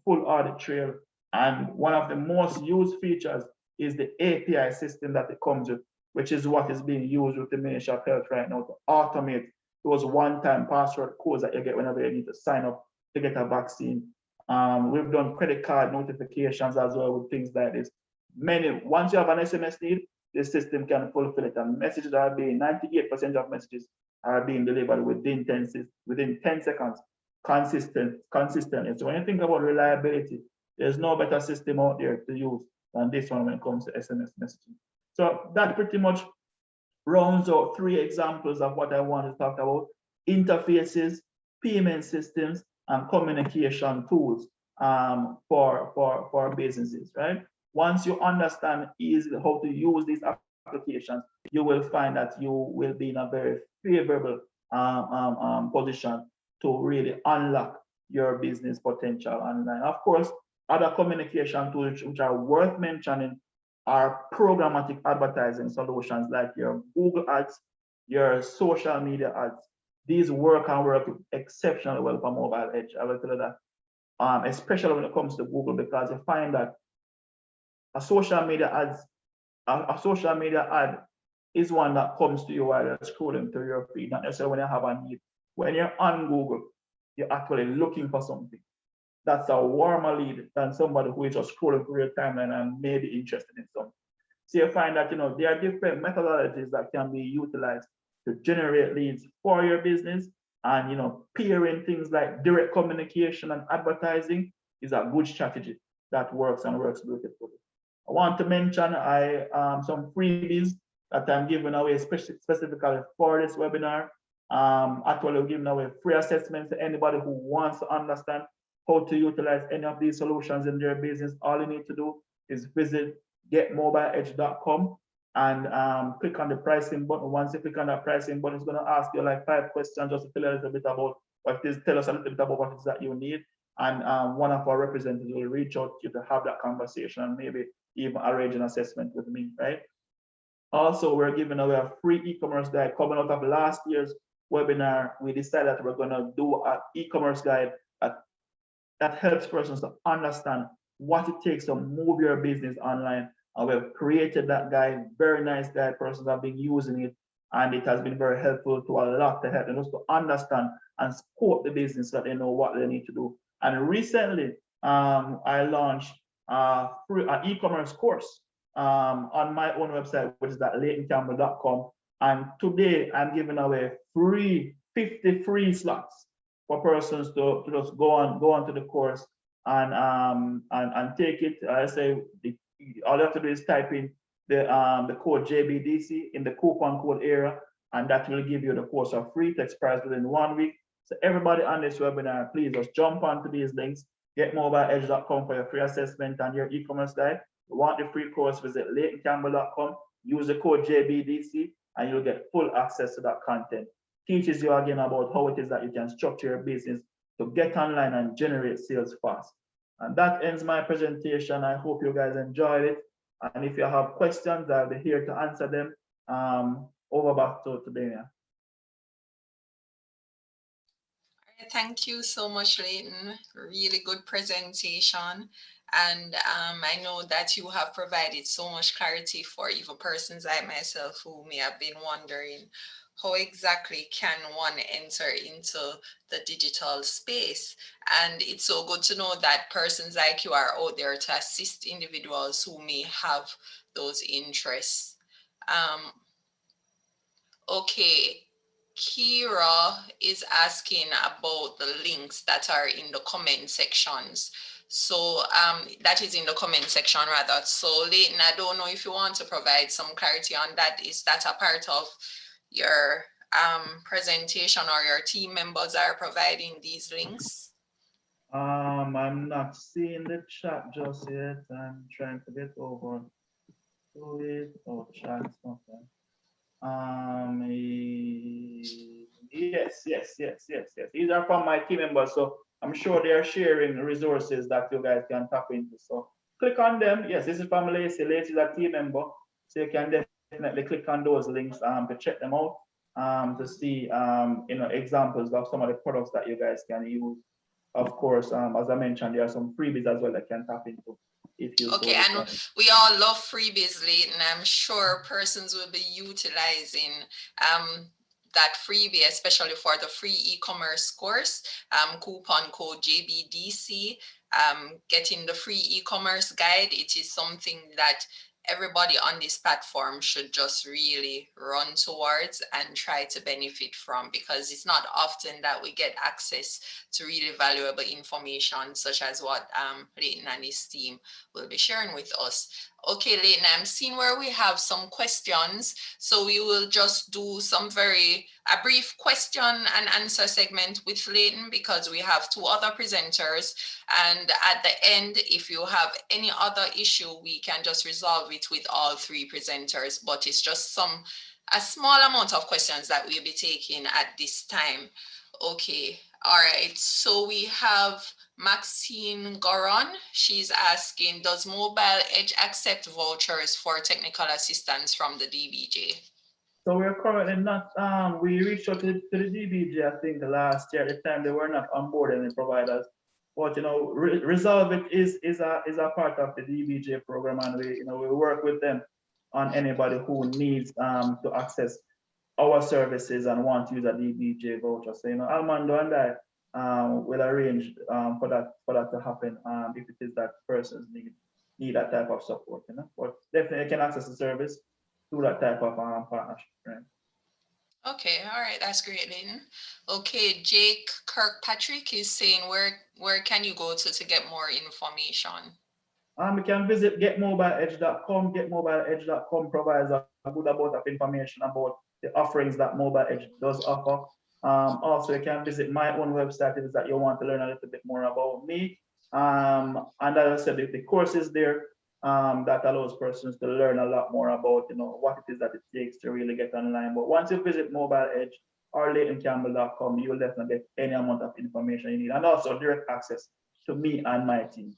full audit trail. And one of the most used features is the API system that it comes with, which is what is being used with the Ministry of Health right now to automate those one-time password codes that you get whenever you need to sign up to get a vaccine. We've done credit card notifications as well with things like this. Once you have an SMS need, the system can fulfill it. And messages are being, 98% of messages are being delivered within 10 seconds, consistently. So when you think about reliability, there's no better system out there to use than this one when it comes to SMS messaging. So that pretty much rounds out 3 examples of what I want to talk about: interfaces, payment systems, and communication tools for businesses, right? Once you understand easily how to use these applications, you will find that you will be in a very favorable position to really unlock your business potential online. Of course, other communication tools which are worth mentioning are programmatic advertising solutions like your Google ads, your social media ads. These work and work exceptionally well for mobile edge. I will tell you that, especially when it comes to Google, because you find that a social media ad is one that comes to you while you're scrolling through your feed, not necessarily when you have a need. When you're on Google, you're actually looking for something. That's a warmer lead than somebody who is just scrolling through your timeline and may be interested in something. So you find that there are different methodologies that can be utilized to generate leads for your business, and pairing things like direct communication and advertising is a good strategy that works and works beautifully. I want to mention some freebies that I'm giving away specifically for this webinar. Actually, we're giving away free assessments to anybody who wants to understand how to utilize any of these solutions in their business. All you need to do is visit getmobileedge.com and click on the pricing button. Once you click on that pricing button, it's going to ask you like 5 questions just to tell you a little bit about what it is, tell us a little bit about what it is that you need. And one of our representatives will reach out to you to have that conversation and maybe even arrange an assessment with me, right? Also, we're giving away a free e-commerce guide coming out of last year's webinar. We decided that we're going to do an e-commerce guide that helps persons to understand what it takes to move your business online. And we've created that guide, very nice guide. Persons have been using it, and it has been very helpful to a lot to help them just to understand and support the business so that they know what they need to do. And recently, I launched an e-commerce course on my own website, which is at leightoncampbell.com. And today I'm giving away 50 free slots for persons to just go on to the course and take it. I say all you have to do is type in the code JBDC in the coupon code area, and that will give you the course for free. Takes price within 1 week. So everybody on this webinar, please just jump onto these links. Getmobileedge.com for your free assessment and your e-commerce guide. If you want the free course, visit leightoncampbell.com. Use the code JBDC, and you'll get full access to that content. Teaches you again about how it is that you can structure your business to get online and generate sales fast. And that ends my presentation. I hope you guys enjoyed it. And if you have questions, I'll be here to answer them. Over back to Dania. Thank you so much, Leighton. Really good presentation. And I know that you have provided so much clarity for even persons like myself who may have been wondering how exactly can one enter into the digital space. And it's so good to know that persons like you are out there to assist individuals who may have those interests. Okay. Kira is asking about the links that are in the comment sections. So that is in the comment section rather. So Leighton, I don't know if you want to provide some clarity on that. Is that a part of your presentation, or your team members are providing these links? I'm not seeing the chat just yet. I'm trying to get over to it. Oh, chat, okay. Yes. These are from my team members, so I'm sure they are sharing resources that you guys can tap into. So click on them. Yes, this is from Lacey. Lacey is a team member, so you can definitely click on those links to check them out, to see examples of some of the products that you guys can use. Of course, as I mentioned, there are some freebies as well that can tap into if you Okay, and we all love freebies, Leighton. I'm sure persons will be utilizing that freebie, especially for the free e-commerce course, coupon code JBDC, getting the free e-commerce guide. It is something that everybody on this platform should just really run towards and try to benefit from, because it's not often that we get access to really valuable information such as what Leighton and his team will be sharing with us. Okay, Leighton, I'm seeing where we have some questions, so we will just do a brief question and answer segment with Leighton, because we have two other presenters, and at the end, if you have any other issue, we can just resolve it with all three presenters, but it's just a small amount of questions that we'll be taking at this time. Okay, all right, so we have Maxine Goron. She's asking, does Mobile Edge accept vouchers for technical assistance from the DBJ? So we're currently not, we reached out to the DBJ, I think last year. At the time, they were not on board any providers. But Resolve It is a part of the DBJ program, and we work with them on anybody who needs to access our services and want to use a DBJ voucher. So Armando and I will arrange for that to happen if it is that persons need that type of support. But definitely you can access the service through that type of partnership. Right? Okay, all right, that's great, Leighton. Okay, Jake Kirkpatrick is saying, where can you go to get more information? You can visit getmobileedge.com. Getmobileedge.com provides a good amount of information about the offerings that Mobile Edge does offer. Also, you can visit my own website if it's that you want to learn a little bit more about me. And as I said, the course is there that allows persons to learn a lot more about what it is that it takes to really get online. But once you visit Mobile Edge or LeightonCampbell.com, you will definitely get any amount of information you need, and also direct access to me and my team.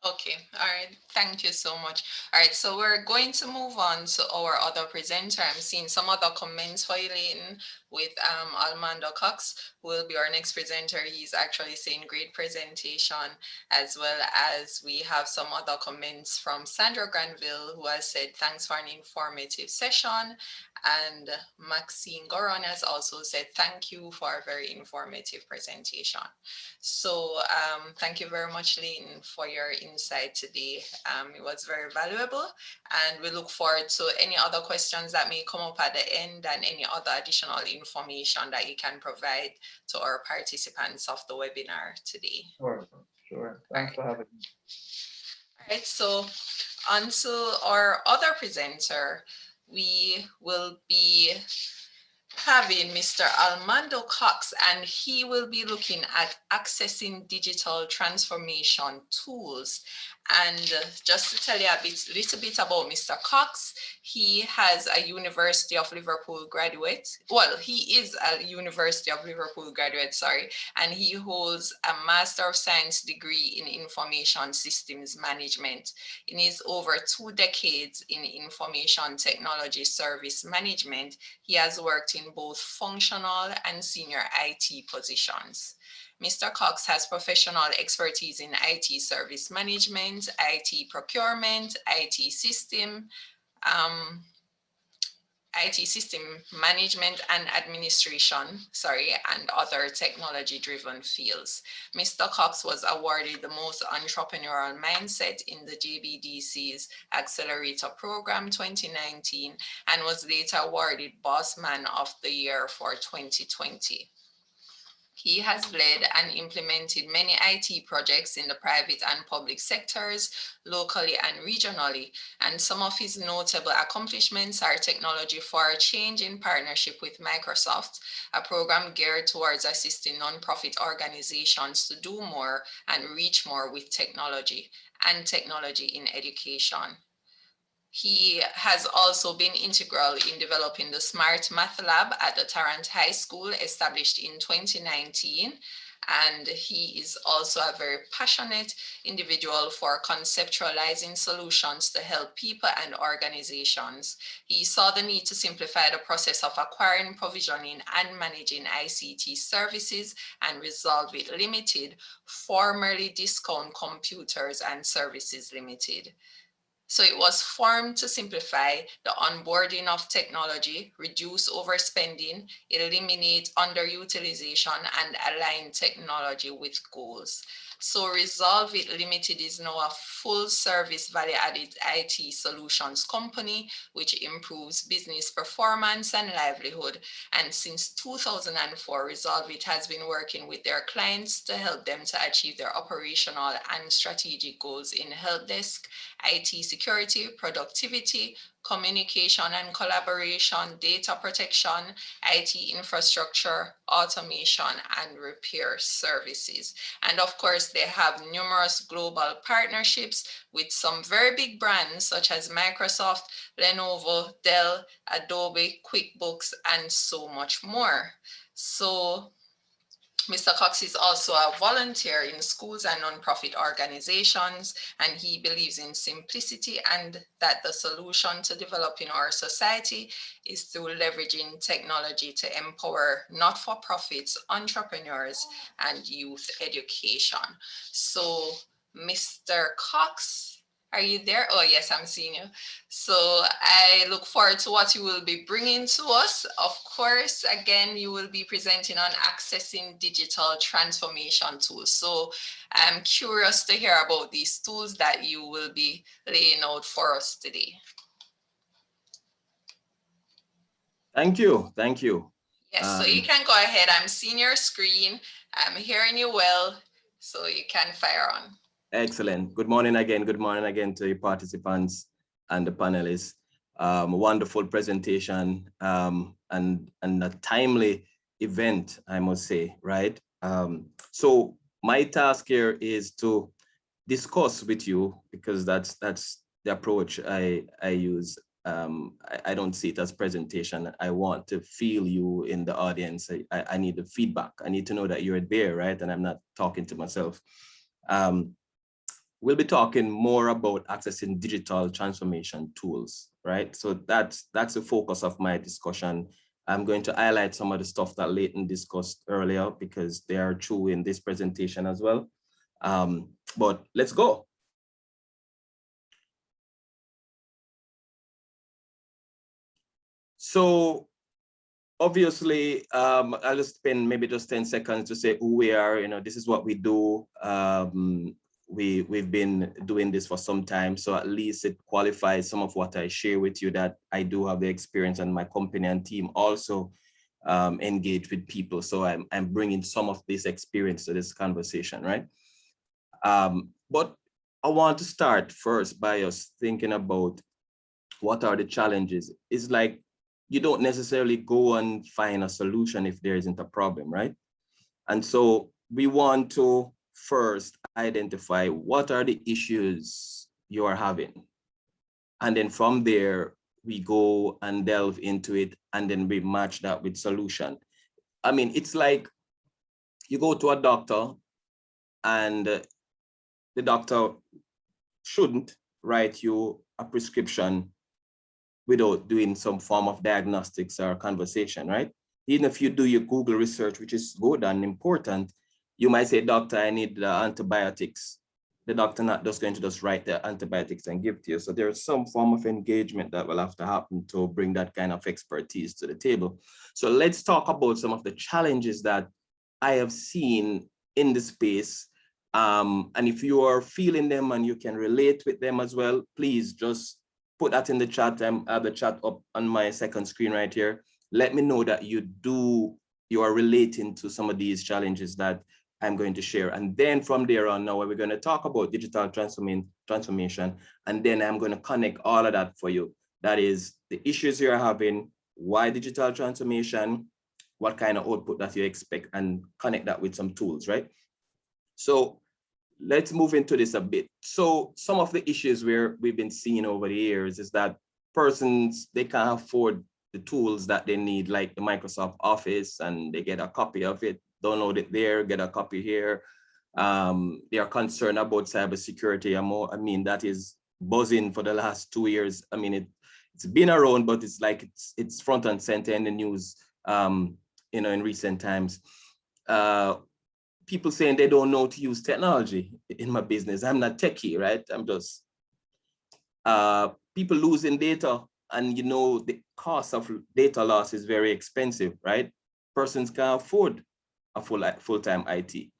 Okay, all right, thank you so much. All right, so we're going to move on to our other presenter. I'm seeing some other comments for you, Leighton, with Almando Cox, who will be our next presenter. He's actually saying great presentation, as well as we have some other comments from Sandra Granville, who has said, thanks for an informative session. And Maxine Goron has also said, thank you for a very informative presentation. So thank you very much, Leighton, for your insight today. It was very valuable, and we look forward to any other questions that may come up at the end and any other additional information that you can provide to our participants of the webinar today. Sure. Thanks for having me. All right, so on to our other presenter. We will be having Mr. Almando Cox, and he will be looking at accessing digital transformation tools. And just to tell you a little bit about Mr. Cox, he has a University of Liverpool graduate. Well, he is a University of Liverpool graduate, sorry, and he holds a Master of Science degree in Information Systems Management. In his over 2 decades in information technology service management, he has worked in both functional and senior IT positions. Mr. Cox has professional expertise in IT service management, IT procurement, IT system management and administration, and other technology-driven fields. Mr. Cox was awarded the most entrepreneurial mindset in the JBDC's Accelerator Program 2019 and was later awarded Boss Man of the Year for 2020. He has led and implemented many IT projects in the private and public sectors, locally and regionally, and some of his notable accomplishments are Technology for Change in partnership with Microsoft, a program geared towards assisting nonprofit organizations to do more and reach more with technology, and Technology in Education. He has also been integral in developing the Smart Math Lab at the Tarrant High School, established in 2019, And he is also a very passionate individual for conceptualizing solutions to help people and organizations. He saw the need to simplify the process of acquiring, provisioning, and managing ICT services and Resolve It Limited, formerly Discount Computers and Services Limited. So it was formed to simplify the onboarding of technology, reduce overspending, eliminate underutilization, and align technology with goals. So Resolve It Limited is now a full service value-added IT solutions company, which improves business performance and livelihood. And since 2004, Resolve It has been working with their clients to help them to achieve their operational and strategic goals in help desk, IT security, productivity, communication and collaboration, data protection, IT infrastructure, automation, and repair services. And of course, they have numerous global partnerships with some very big brands such as Microsoft, Lenovo, Dell, Adobe, QuickBooks, and so much more. So Mr. Cox is also a volunteer in schools and nonprofit organizations, and he believes in simplicity and that the solution to developing our society is through leveraging technology to empower not-for-profits, entrepreneurs, and youth education. So, Mr. Cox, are you there? Oh, yes, I'm seeing you. So I look forward to what you will be bringing to us. Of course, again, you will be presenting on accessing digital transformation tools. So I'm curious to hear about these tools that you will be laying out for us today. Thank you. Thank you. Yes, so you can go ahead. I'm seeing your screen. I'm hearing you well, so you can fire on. Excellent. Good morning again. Good morning again to your participants and the panelists. Wonderful presentation and a timely event, I must say, right? So my task here is to discuss with you, because that's the approach I use. I don't see it as presentation. I want to feel you in the audience. I need the feedback. I need to know that you're there, right? And I'm not talking to myself. We'll be talking more about accessing digital transformation tools, right? So that's the focus of my discussion. I'm going to highlight some of the stuff that Leighton discussed earlier because they are true in this presentation as well. But let's go. So obviously, I'll just spend maybe just 10 seconds to say who we are. You know, this is what we do. We've been doing this for some time, so at least it qualifies some of what I share with you, that I do have the experience, and my company and team also engage with people. So I'm bringing some of this experience to this conversation, right? But I want to start first by us thinking about what are the challenges. It's like you don't necessarily go and find a solution if there isn't a problem, right? And so we want to first identify what are the issues you are having. And then from there, we go and delve into it, and then we match that with solution. I mean, it's like you go to a doctor and the doctor shouldn't write you a prescription without doing some form of diagnostics or conversation, right? Even if you do your Google research, which is good and important, you might say, doctor, I need antibiotics. The doctor not just going to just write the antibiotics and give to you. So there's some form of engagement that will have to happen to bring that kind of expertise to the table. So let's talk about some of the challenges that I have seen in the space. And if you are feeling them and you can relate with them as well, please just put that in the chat. I have the chat up on my second screen right here. Let me know that you are relating to some of these challenges that I'm going to share. And then from there on, now we're going to talk about digital transformation. And then I'm going to connect all of that for you. That is the issues you're having, why digital transformation, what kind of output that you expect, and connect that with some tools, right? So let's move into this a bit. So some of the issues we've been seeing over the years is that persons, they can't afford the tools that they need, like the Microsoft Office, and they get a copy of it, download it there, get a copy here. They are concerned about cybersecurity. I mean, that is buzzing for the last 2 years. I mean, it's been around, but it's like it's front and center in the news, you know, in recent times. People saying they don't know to use technology in my business. I'm not techie, right? I'm just people losing data, and you know the cost of data loss is very expensive, right? Persons can't afford a full-time IT.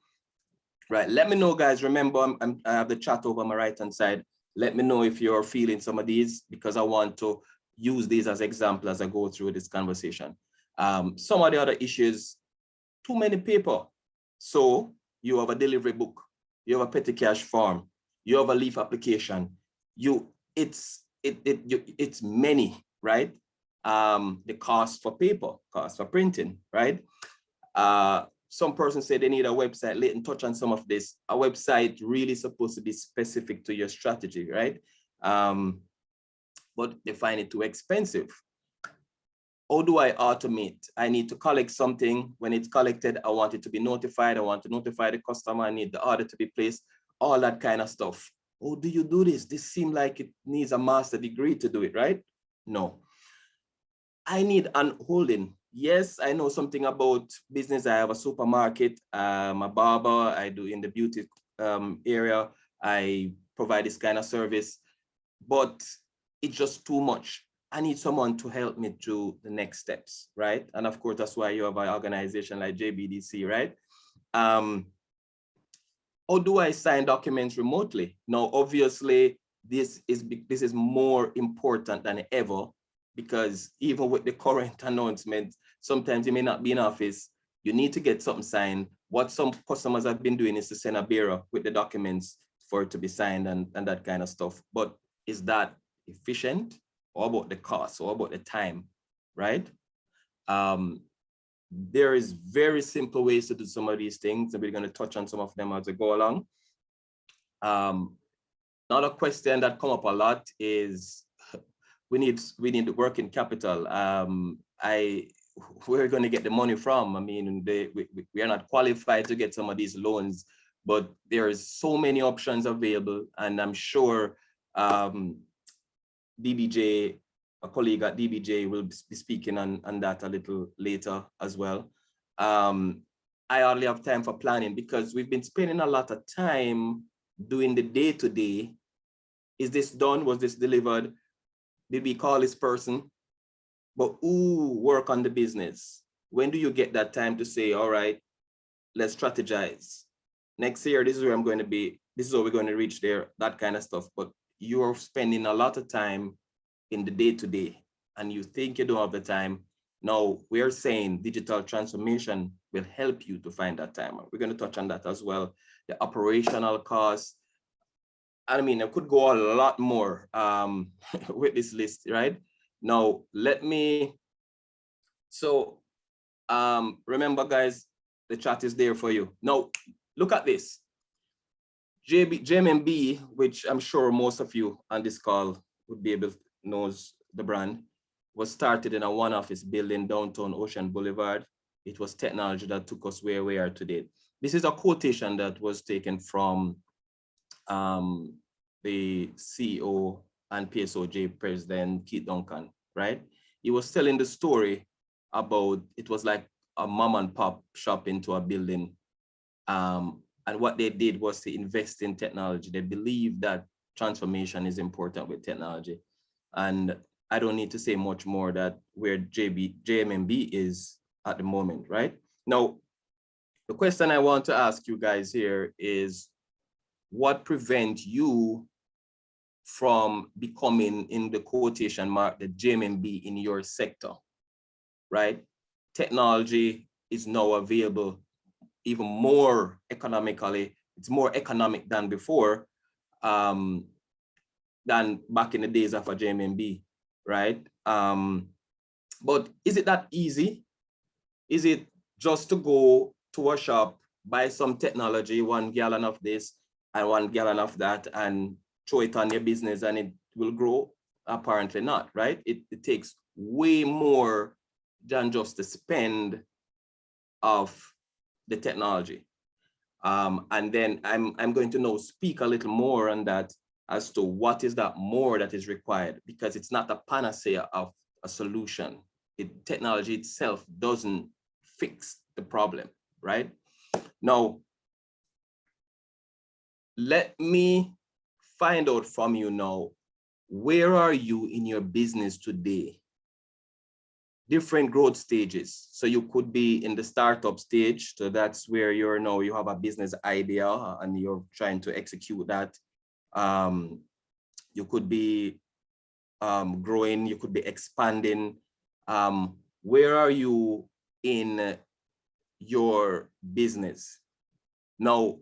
Right, let me know, guys. Remember, I have the chat over my right-hand side. Let me know if you're feeling some of these, because I want to use these as example as I go through this conversation. Some of the other issues, too many paper. So you have a delivery book, you have a petty cash form, you have a leaf application. It's many, right? The cost for paper, cost for printing, right? Some person said they need a website. Leighton touch on some of this. A website really supposed to be specific to your strategy, right? But they find it too expensive. How do I automate? I need to collect something. When it's collected, I want it to be notified. I want to notify the customer. I need the order to be placed, all that kind of stuff. How do you do this? This seems like it needs a master degree to do it, right? No. I need unholding. Yes, I know something about business. I have a supermarket, I'm a barber, I do in the beauty area. I provide this kind of service, but it's just too much. I need someone to help me through the next steps, right? And of course, that's why you have an organization like JBDC, right? How do I sign documents remotely? Now, obviously, this is more important than ever, because even with the current announcement, sometimes you may not be in office, you need to get something signed. What some customers have been doing is to send a bearer with the documents for it to be signed and that kind of stuff. But is that efficient? Or about the cost, or about the time, right? There is very simple ways to do some of these things, and we're going to touch on some of them as we go along. Another question that come up a lot is we need working capital. Where are going to get the money from? I mean, we are not qualified to get some of these loans, but there is so many options available, and I'm sure DBJ, a colleague at DBJ, will be speaking on that a little later as well. I hardly have time for planning because we've been spending a lot of time doing the day-to-day. Is this done? Was this delivered? Did we call this person? But who work on the business? When do you get that time to say, all right, let's strategize. Next year, this is where I'm going to be. This is how we're going to reach there, that kind of stuff. But you're spending a lot of time in the day-to-day, and you think you don't have the time. Now, we're saying digital transformation will help you to find that time. We're going to touch on that as well. The operational costs. I mean, I could go a lot more with this list, right? Now, remember, guys, the chat is there for you. Now, look at this. JMB, which I'm sure most of you on this call would be able to knows the brand, was started in a one-office building downtown Ocean Boulevard. It was technology that took us where we are today. This is a quotation that was taken from the CEO and PSOJ president, Keith Duncan, right? He was telling the story about, it was like a mom and pop shop into a building. And what they did was to invest in technology. They believe that transformation is important with technology. And I don't need to say much more that where JMB is at the moment, right? Now, the question I want to ask you guys here is, what prevents you from becoming, in the quotation mark, the JMB in your sector, right? Technology is now available even more economically. It's more economic than before, than back in the days of a JMB, right? But is it that easy? Is it just to go to a shop, buy some technology, 1 gallon of this and 1 gallon of that, and throw it on your business and it will grow? Apparently not, right? It takes way more than just the spend of the technology. And then I'm going to now speak a little more on that as to what is that more that is required, because it's not a panacea of a solution. Technology itself doesn't fix the problem, right? Now, let me find out from you now, where are you in your business today? Different growth stages. So you could be in the startup stage. So that's where you're now, you have a business idea and you're trying to execute that. You could be growing, you could be expanding. Where are you in your business? Now,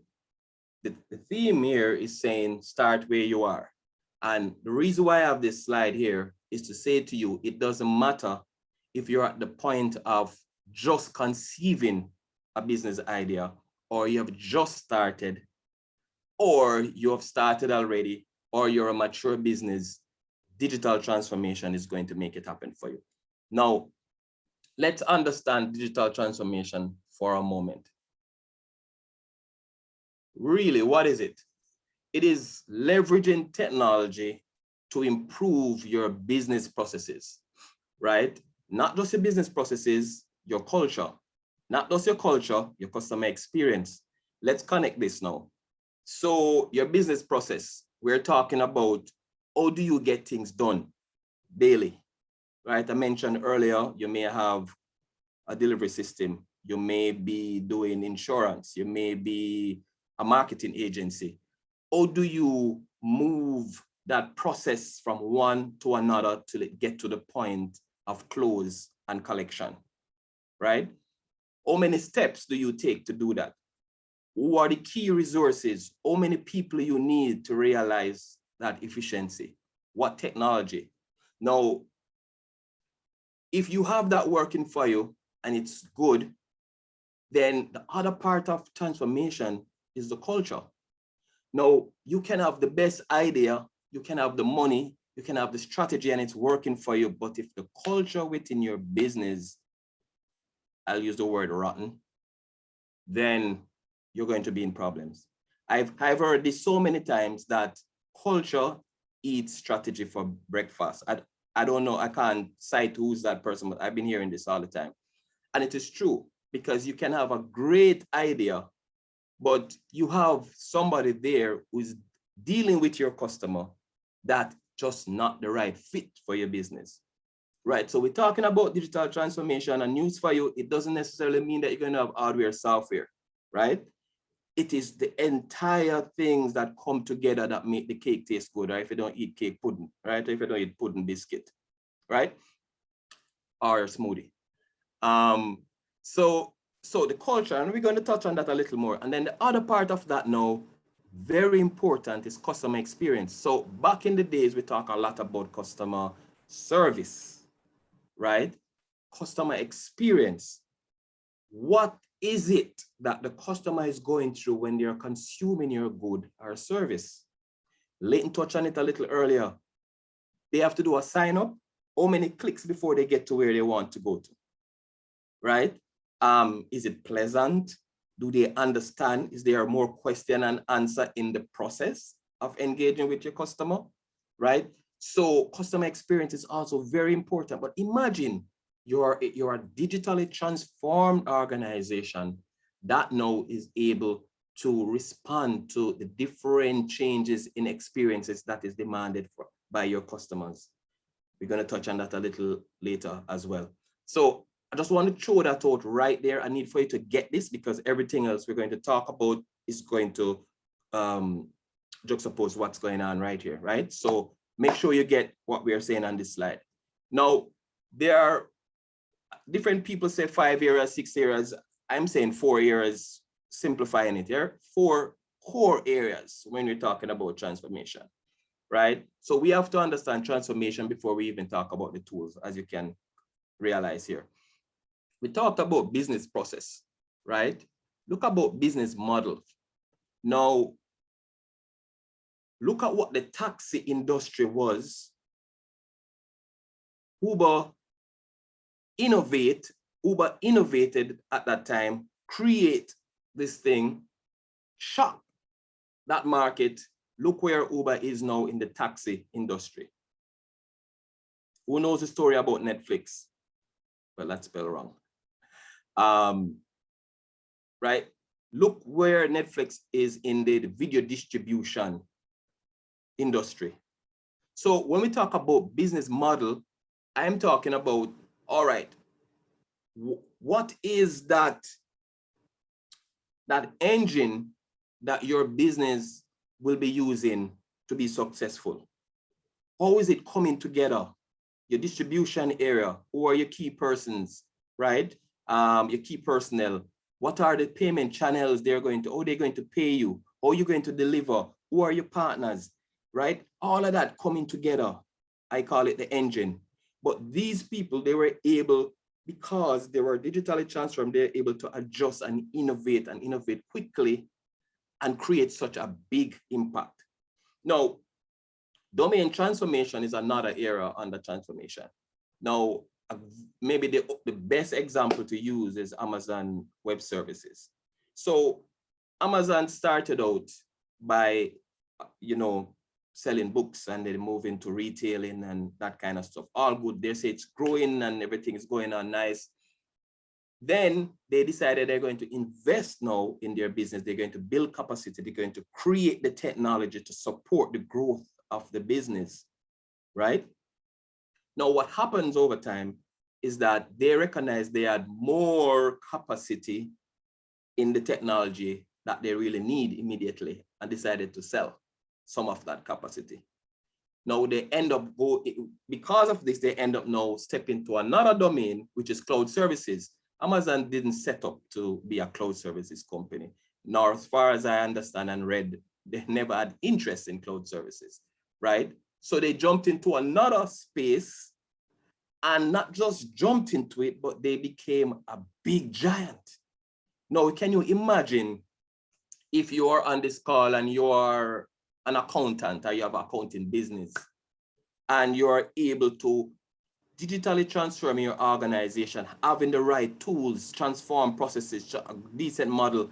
the theme here is saying start where you are. And the reason why I have this slide here is to say to you, it doesn't matter if you're at the point of just conceiving a business idea, or you have just started, or you have started already, or you're a mature business, digital transformation is going to make it happen for you. Now, let's understand digital transformation for a moment. Really, what is it? It is leveraging technology to improve your business processes, right? Not just your business processes, your culture. Not just your culture, your customer experience. Let's connect this now. So your business process, we're talking about how do you get things done daily, right? I mentioned earlier, you may have a delivery system. You may be doing insurance. You may be a marketing agency. How do you move that process from one to another till it get to the point of close and collection, right? How many steps do you take to do that? Who are the key resources? How many people you need to realize that efficiency? What technology? Now, if you have that working for you and it's good, then the other part of transformation is the culture. Now, you can have the best idea, you can have the money, you can have the strategy and it's working for you, but if the culture within your business, I'll use the word rotten, then you're going to be in problems. I've heard this so many times that culture eats strategy for breakfast. I don't know, I can't cite who's that person, but I've been hearing this all the time. And it is true, because you can have a great idea, but you have somebody there who's dealing with your customer that just not the right fit for your business, right? So we're talking about digital transformation, and news for you, it doesn't necessarily mean that you're going to have hardware, software, right? It is the entire things that come together that make the cake taste good, or if you don't eat cake, pudding, right? Or if you don't eat pudding, biscuit, right? Or smoothie. So the culture, and we're going to touch on that a little more. And then the other part of that now, very important, is customer experience. So back in the days, we talk a lot about customer service, right? Customer experience. What is it that the customer is going through when they're consuming your good or service? Leighton touched on it a little earlier. They have to do a sign up. How many clicks before they get to where they want to go to, right? Is it pleasant? Do they understand? Is there more question and answer in the process of engaging with your customer, right? So customer experience is also very important. But imagine you're a digitally transformed organization that now is able to respond to the different changes in experiences that is demanded by your customers. We're going to touch on that a little later as well. So I just want to throw that out right there. I need for you to get this, because everything else we're going to talk about is going to juxtapose what's going on right here, right? So make sure you get what we are saying on this slide. Now, there are different people say 5 areas, 6 areas. I'm saying 4 areas, simplifying it here. 4 core areas when we're talking about transformation, right? So we have to understand transformation before we even talk about the tools, as you can realize here. We talked about business process, right? Look about business model. Now, look at what the taxi industry was. Uber innovated at that time create this thing, shop that market. Look where Uber is now in the taxi industry. Who knows the story about Netflix? Well, that's spelled wrong. Right? Look where Netflix is in the video distribution industry. So when we talk about business model, I'm talking about, all right, what is that engine that your business will be using to be successful? How is it coming together? Your distribution area, who are your key persons, right? Your key personnel. What are the payment channels how they're going to pay you? How are you going to deliver? Who are your partners, right? All of that coming together. I call it the engine. But these people, they were able, because they were digitally transformed, they're able to adjust and innovate quickly and create such a big impact. Now, domain transformation is another area under transformation. Now, maybe the best example to use is Amazon Web Services. So Amazon started out by, selling books, and they move into retailing and that kind of stuff. All good. They say it's growing and everything is going on nice. Then they decided they're going to invest now in their business. They're going to build capacity. They're going to create the technology to support the growth of the business, right? Now, what happens over time is that they recognize they had more capacity in the technology that they really need immediately, and decided to sell some of that capacity. Now they end up because of this, they end up now stepping to another domain, which is cloud services. Amazon didn't set up to be a cloud services company, nor, as far as I understand and read, they never had interest in cloud services, right? So they jumped into another space, and not just jumped into it, but they became a big giant. Now, can you imagine if you are on this call and you are an accountant, or you have an accounting business, and you're able to digitally transform your organization, having the right tools, transform processes, a decent model,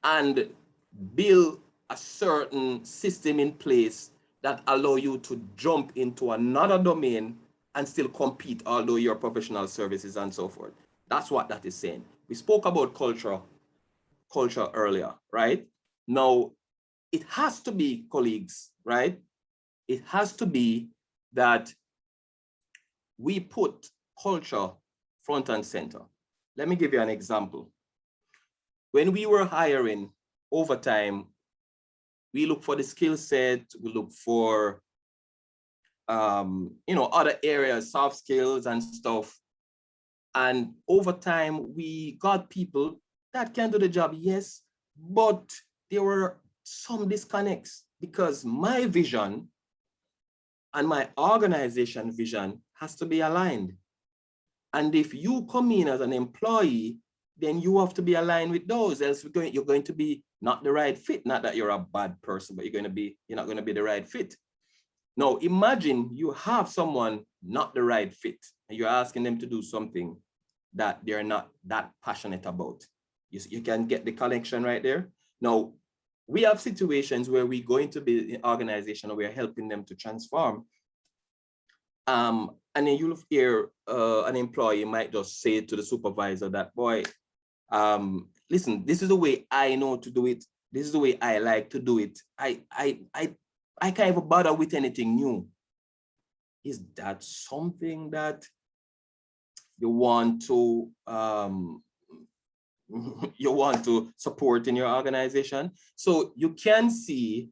and build a certain system in place that allow you to jump into another domain and still compete, although you're professional services and so forth. That's what that is saying. We spoke about culture earlier, right? Now, it has to be, colleagues, right? It has to be that we put culture front and center. Let me give you an example. When we were hiring over time, we look for the skill set, we look for other areas, soft skills and stuff. And over time, we got people that can do the job, yes, but there were some disconnects, because my vision and my organization vision has to be aligned. And if you come in as an employee, then you have to be aligned with those, else you're going to be not the right fit. Not that you're a bad person, but you're not going to be the right fit. Now, imagine you have someone not the right fit, and you're asking them to do something that they're not that passionate about. You can get the connection right there. Now, we have situations where we go into the organization and we're helping them to transform. And then you'll hear an employee might just say to the supervisor that, boy, listen, this is the way I know to do it. This is the way I like to do it. I can't even bother with anything new. Is that something that you want to support in your organization? So you can see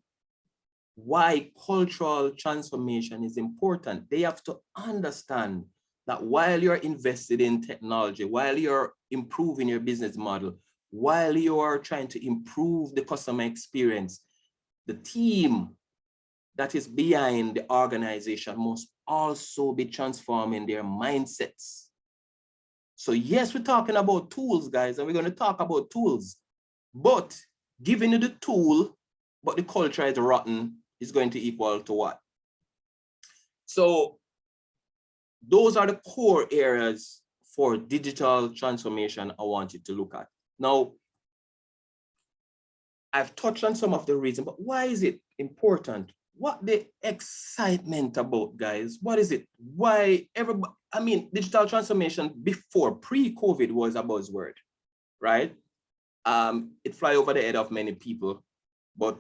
why cultural transformation is important. They have to understand that while you're invested in technology, while you're improving your business model, while you are trying to improve the customer experience, the team that is behind the organization must also be transforming their mindsets. So yes, we're talking about tools, guys, and we're going to talk about tools, but giving you the tool, but the culture is rotten, is going to equal to what? So those are the core areas for digital transformation I want you to look at. Now, I've touched on some of the reasons, but why is it important? What the excitement about, guys? What is it? Why everybody, I mean, digital transformation before, pre-COVID was a buzzword, right? It fly over the head of many people, but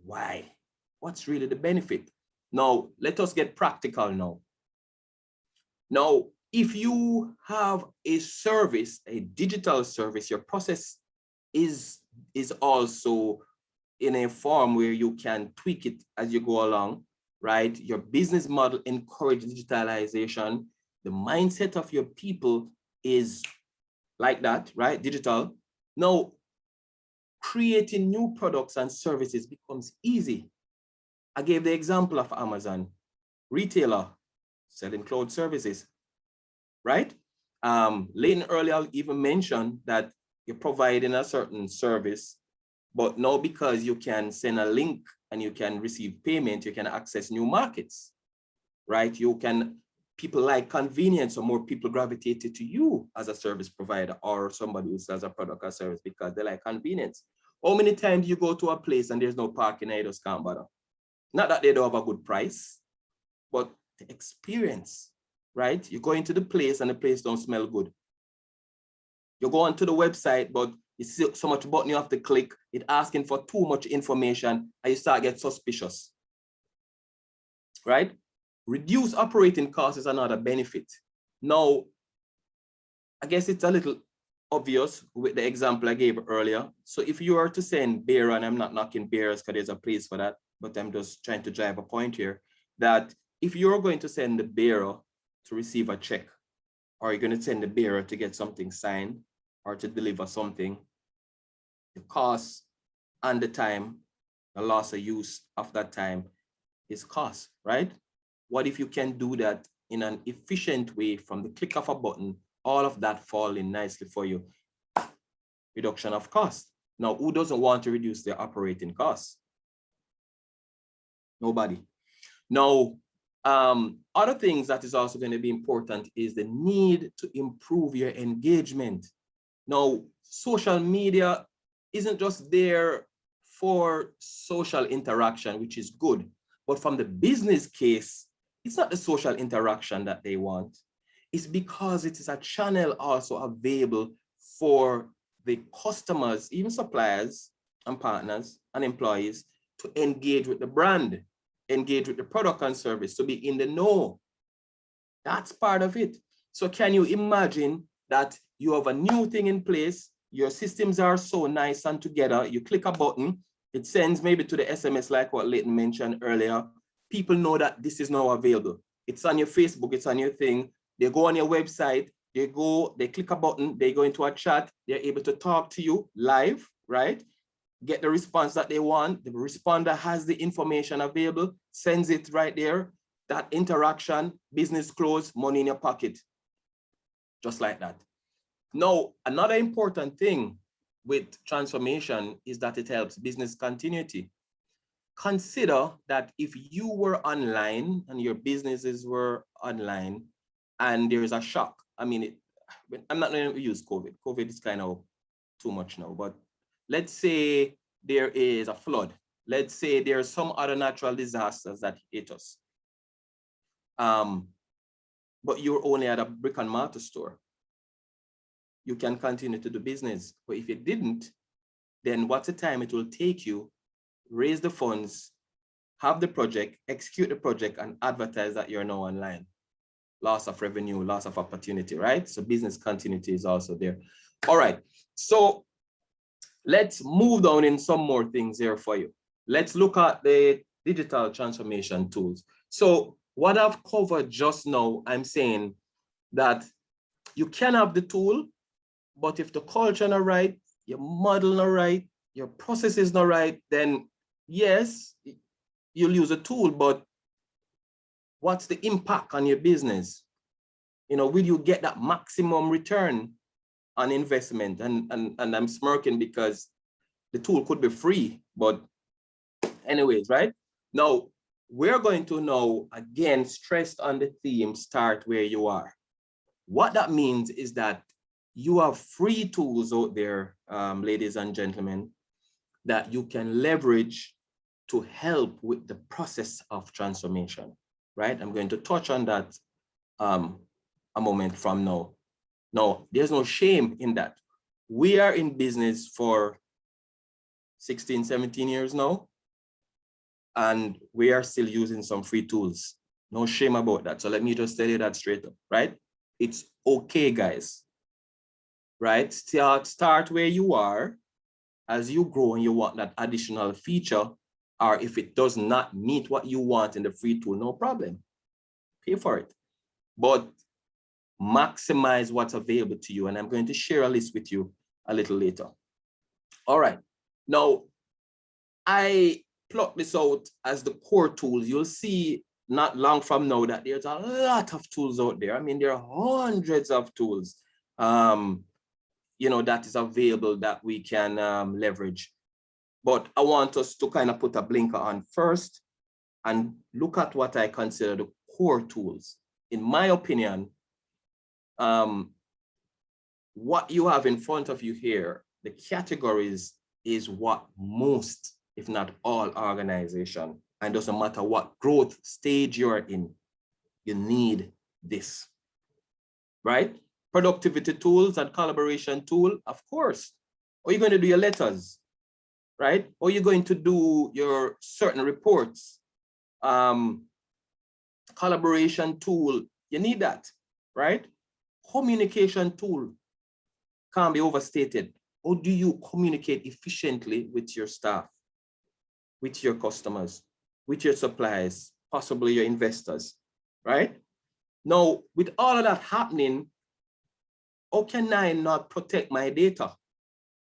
why? What's really the benefit? Now, let us get practical now. Now, if you have a service, a digital service, your process is also in a form where you can tweak it as you go along, right? Your business model encourages digitalization. The mindset of your people is like that, right? Digital. Now, creating new products and services becomes easy. I gave the example of Amazon, retailer, selling cloud services, right? Leighton earlier even mentioned that you're providing a certain service, but now because you can send a link and you can receive payment, you can access new markets, right? You can, people like convenience, or more people gravitated to you as a service provider or somebody who sells a product or service because they like convenience. How many times you go to a place and there's no parking and you just can't bother? Not that they don't have a good price, but the experience, right? You go into the place and the place don't smell good. You go onto the website, but you see so much button you have to click, it asking for too much information, and you start get suspicious, right? Reduce operating costs is another benefit. Now, I guess it's a little obvious with the example I gave earlier. So if you are to send bearer, and I'm not knocking bearers because there's a place for that, but I'm just trying to drive a point here, that if you're going to send the bearer to receive a check, or you're going to send the bearer to get something signed or to deliver something, the cost and the time, the loss of use of that time is cost, right? What if you can do that in an efficient way from the click of a button, all of that fall in nicely for you? Reduction of cost. Now, who doesn't want to reduce their operating costs? Nobody. Now, other things that is also going to be important is the need to improve your engagement. Now, social media isn't just there for social interaction, which is good, but from the business case, it's not the social interaction that they want. It's because it is a channel also available for the customers, even suppliers and partners and employees, to engage with the brand, engage with the product and service, to be in the know. That's part of it. So can you imagine that you have a new thing in place, your systems are so nice and together, you click a button, it sends maybe to the SMS like what Leighton mentioned earlier. People know that this is now available. It's on your Facebook, it's on your thing. They go on your website, they click a button, they go into a chat, they're able to talk to you live, right? Get the response that they want. The responder has the information available, sends it right there. That interaction, business close, money in your pocket. Just like that. Now, another important thing with transformation is that it helps business continuity. Consider that if you were online and your businesses were online and there is a shock, I mean, I'm not going to use COVID. COVID is kind of too much now, but let's say there is a flood. Let's say there are some other natural disasters that hit us. But you're only at a brick and mortar store. You can continue to do business. But if you didn't, then what's the time it will take you, raise the funds, have the project, execute the project, and advertise that you're now online. Loss of revenue, loss of opportunity, right? So business continuity is also there. All right, so let's move down in some more things here for you. Let's look at the digital transformation tools. So what I've covered just now, I'm saying that you can have the tool, but if the culture not right, your model not right, your process is not right, then yes, you'll use a tool, but what's the impact on your business? You know, will you get that maximum return on investment? And I'm smirking because the tool could be free, but anyways, right? Now, we're going to now, again, stressed on the theme, start where you are. What that means is that you have free tools out there, ladies and gentlemen, that you can leverage to help with the process of transformation, right? I'm going to touch on that a moment from now. No, there's no shame in that. We are in business for 16, 17 years now, and we are still using some free tools. No shame about that. So let me just tell you that straight up, right? It's okay, guys, right? Start where you are. As you grow and you want that additional feature, or if it does not meet what you want in the free tool, no problem. Pay for it. But maximize what's available to you. And I'm going to share a list with you a little later. All right. Now, I pluck this out as the core tools. You'll see not long from now that there's a lot of tools out there. I mean, there are hundreds of tools, you know, that is available that we can leverage. But I want us to kind of put a blinker on first and look at what I consider the core tools. In my opinion, what you have in front of you here, the categories, is what most, if not all, organization, and doesn't matter what growth stage you're in, you need this, right? Productivity tools and collaboration tool, of course. Or you're going to do your letters, right? Or you're going to do your certain reports. Collaboration tool, you need that, right? Communication tool can't be overstated. How do you communicate efficiently with your staff, with your customers, with your suppliers, possibly your investors, right? Now, with all of that happening, how can I not protect my data?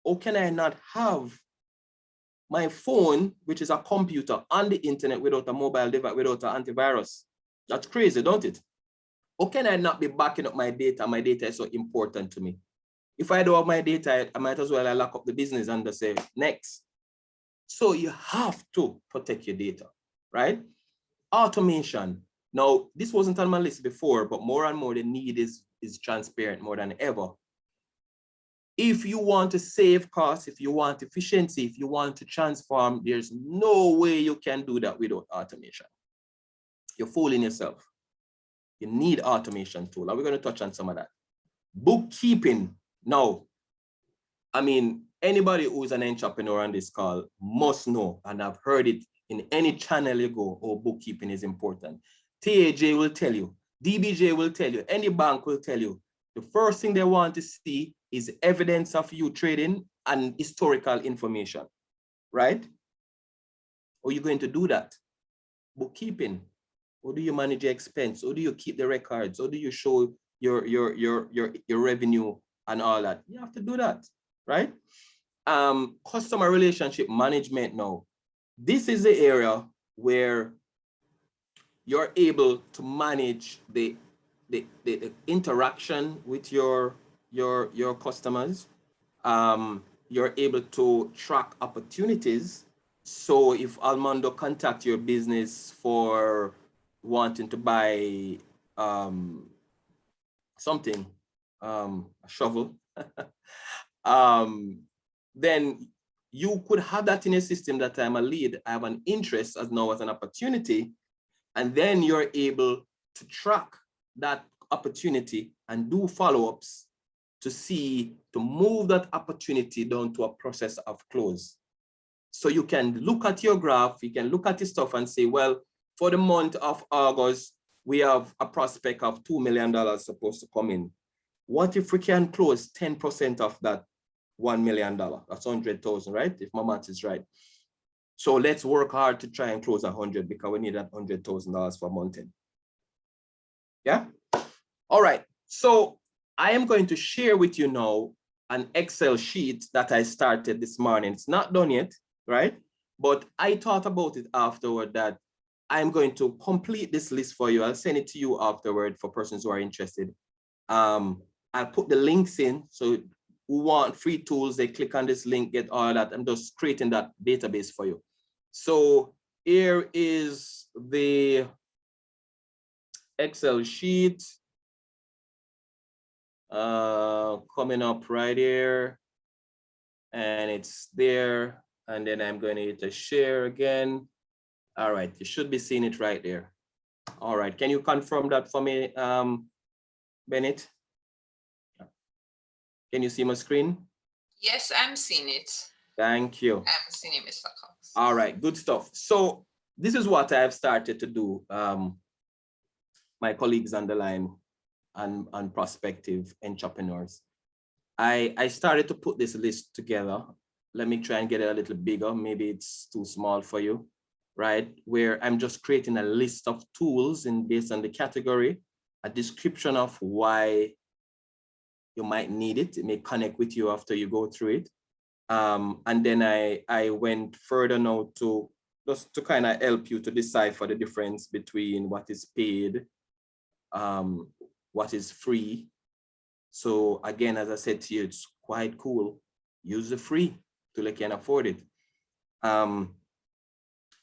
How can I not have my phone, which is a computer, on the internet without a mobile device, without an antivirus? That's crazy, don't it? How can I not be backing up my data? My data is so important to me. If I don't have my data, I might as well lock up the business and just say, next. So you have to protect your data, right? Automation. Now, this wasn't on my list before, but more and more the need is transparent more than ever. If you want to save costs, if you want efficiency, if you want to transform, there's no way you can do that without automation. You're fooling yourself. You need automation tool. And we're going to touch on some of that. Bookkeeping. Now, I mean, anybody who's an entrepreneur on this call must know, and I've heard it in any channel you go, oh, bookkeeping is important. TAJ will tell you, DBJ will tell you, any bank will tell you, the first thing they want to see is evidence of you trading and historical information, right? How are you going to do that? Bookkeeping. How do you manage your expense? How do you keep the records? How do you show your revenue and all that? You have to do that, right? Customer relationship management now. This is the area where you're able to manage the interaction with your customers. You're able to track opportunities. So if Almando contact your business for wanting to buy something, a shovel, then you could have that in a system that I'm a lead, I have an interest as now as an opportunity, and then you're able to track that opportunity and do follow-ups to see, to move that opportunity down to a process of close. So you can look at your graph, you can look at your stuff and say, well, for the month of August, we have a prospect of $2 million supposed to come in. What if we can close 10% of that $1 million? That's 100,000, right? If my math is right. So let's work hard to try and close 100 because we need that $100,000 for month-end. Yeah? All right. So I am going to share with you now an Excel sheet that I started this morning. It's not done yet, right? But I thought about it afterward that I'm going to complete this list for you. I'll send it to you afterward for persons who are interested. I'll put the links in. So who want free tools, they click on this link, get all that. I'm just creating that database for you. So here is the Excel sheet. coming up right here, and it's there. And then I'm going to hit a share again. All right, you should be seeing it right there. All right, can you confirm that for me, Bennett? Can you see my screen? Yes, I'm seeing it. Thank you. I'm seeing it, Mr. Cox. All right, good stuff. So this is what I've started to do. My colleagues on the line and prospective entrepreneurs. I started to put this list together. Let me try and get it a little bigger. Maybe it's too small for you, right? Where I'm just creating a list of tools and based on the category, a description of why you might need it. It may connect with you after you go through it. And then I went further now to just to kind of help you to decipher the difference between what is paid, what is free. So again, as I said to you, it's quite cool. Use the free till you can afford it. And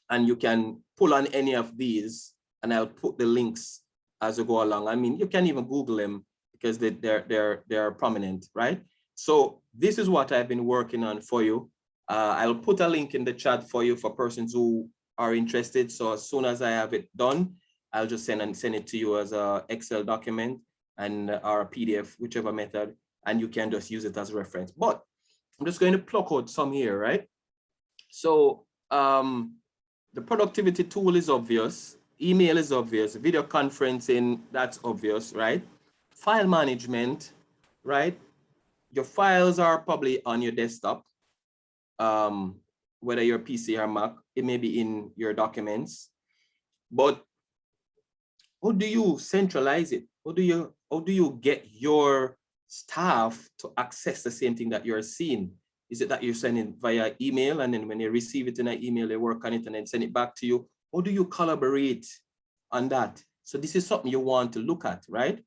you can pull on any of these, and I'll put the links as we go along. I mean, you can even Google them because they're prominent, right? So this is what I've been working on for you. I'll put a link in the chat for you for persons who are interested. So as soon as I have it done, I'll just send it to you as a Excel document and or a PDF, whichever method, and you can just use it as a reference. But I'm just going to pluck out some here, right? So the productivity tool is obvious, email is obvious, video conferencing, that's obvious, right? File management, right? Your files are probably on your desktop, whether you're PC or Mac, it may be in your documents, but how do you centralize it? How do you get your staff to access the same thing that you're seeing? Is it that you're sending via email, and then when you receive it in an email, they work on it and then send it back to you? How do you collaborate on that? So this is something you want to look at, right?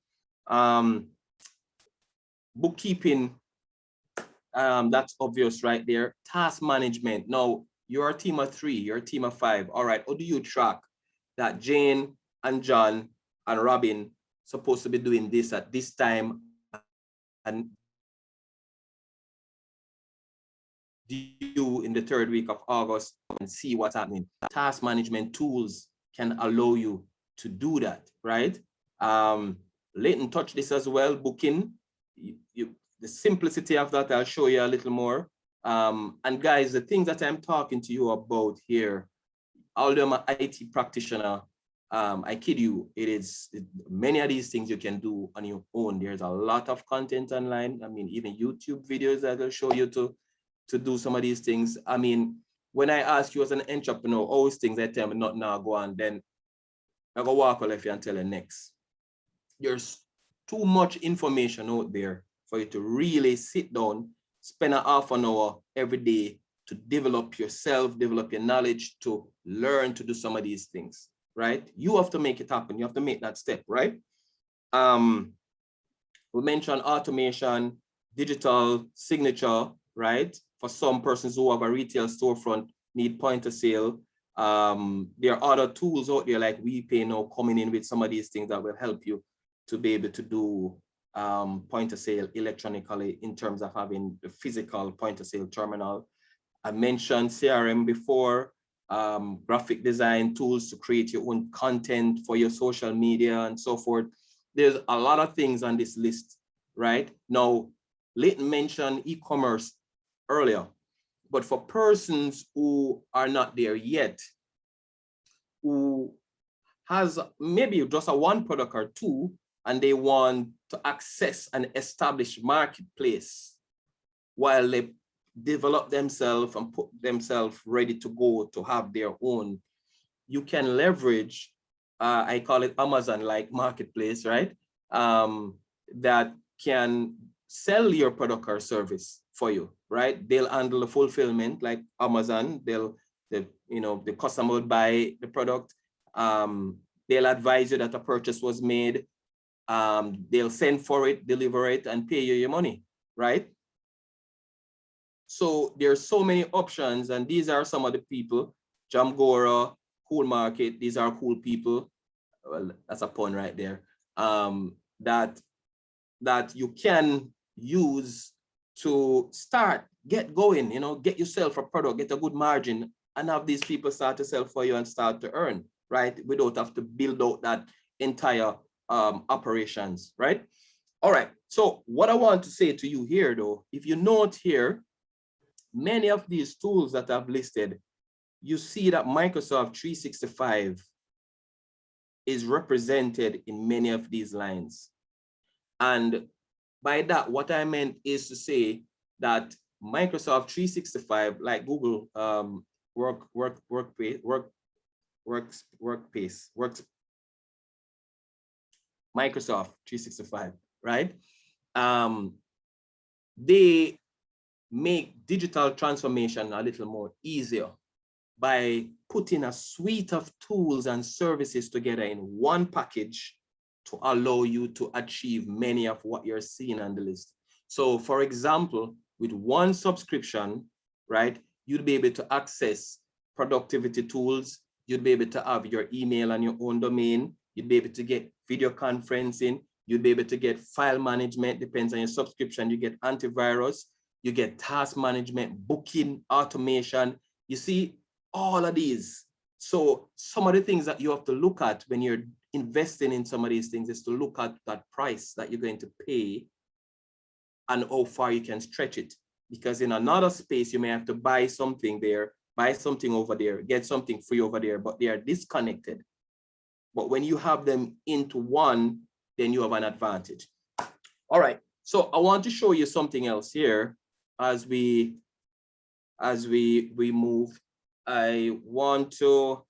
Bookkeeping, that's obvious right there. Task management. Now, you're a team of 3, you're a team of 5. All right, how do you track that Jane and John and Robin supposed to be doing this at this time, and due in the 3rd week of August, and see what's happening? Task management tools can allow you to do that, right? Leighton touched this as well, booking. The simplicity of that, I'll show you a little more. And guys, the things that I'm talking to you about here, although I'm an IT practitioner, I kid you, many of these things you can do on your own. There's a lot of content online. I mean, even YouTube videos that will show you to do some of these things. I mean, when I ask you as an entrepreneur, all these things, I tell me not now, go on, then I go walk on if you and tell you next. There's too much information out there for you to really sit down, spend a half an hour every day to develop yourself, develop your knowledge, to learn to do some of these things, right? You have to make it happen. You have to make that step, right? We mentioned automation, digital signature, right? For some persons who have a retail storefront, need point of sale. There are other tools out there like WePay now coming in with some of these things that will help you to be able to do point of sale electronically in terms of having the physical point of sale terminal. I mentioned CRM before, graphic design tools to create your own content for your social media and so forth. There's a lot of things on this list, right? Now, Leighton mentioned e-commerce earlier, but for persons who are not there yet, who has maybe just a 1 product or 2, and they want to access an established marketplace while they develop themselves and put themselves ready to go to have their own, you can leverage, I call it Amazon-like marketplace, right? That can sell your product or service for you, right? They'll handle the fulfillment like Amazon. The customer would buy the product. They'll advise you that a purchase was made. They'll send for it, deliver it, and pay you your money, right? So there's so many options, and these are some of the people. Jamgora, Cool Market, these are cool people. Well, that's a pun right there. That that you can use to start, get going, get yourself a product, get a good margin, and have these people start to sell for you and start to earn, right? We don't have to build out that entire operations, right? All right, so what I want to say to you here though, if you note here, many of these tools that I've listed, you see that Microsoft 365 is represented in many of these lines. And by that, what I meant is to say that Microsoft 365, like Google Microsoft 365, right? They make digital transformation a little more easier by putting a suite of tools and services together in one package to allow you to achieve many of what you're seeing on the list. So for example, with one subscription, right, you'd be able to access productivity tools, you'd be able to have your email and your own domain, you'd be able to get video conferencing, you'd be able to get file management, depends on your subscription, you get antivirus, you get task management, booking, automation, you see all of these. So some of the things that you have to look at when you're investing in some of these things is to look at that price that you're going to pay and how far you can stretch it. Because in another space, you may have to buy something there, buy something over there, get something free over there, but they are disconnected. But when you have them into one, then you have an advantage. All right, so I want to show you something else here as we move. I want to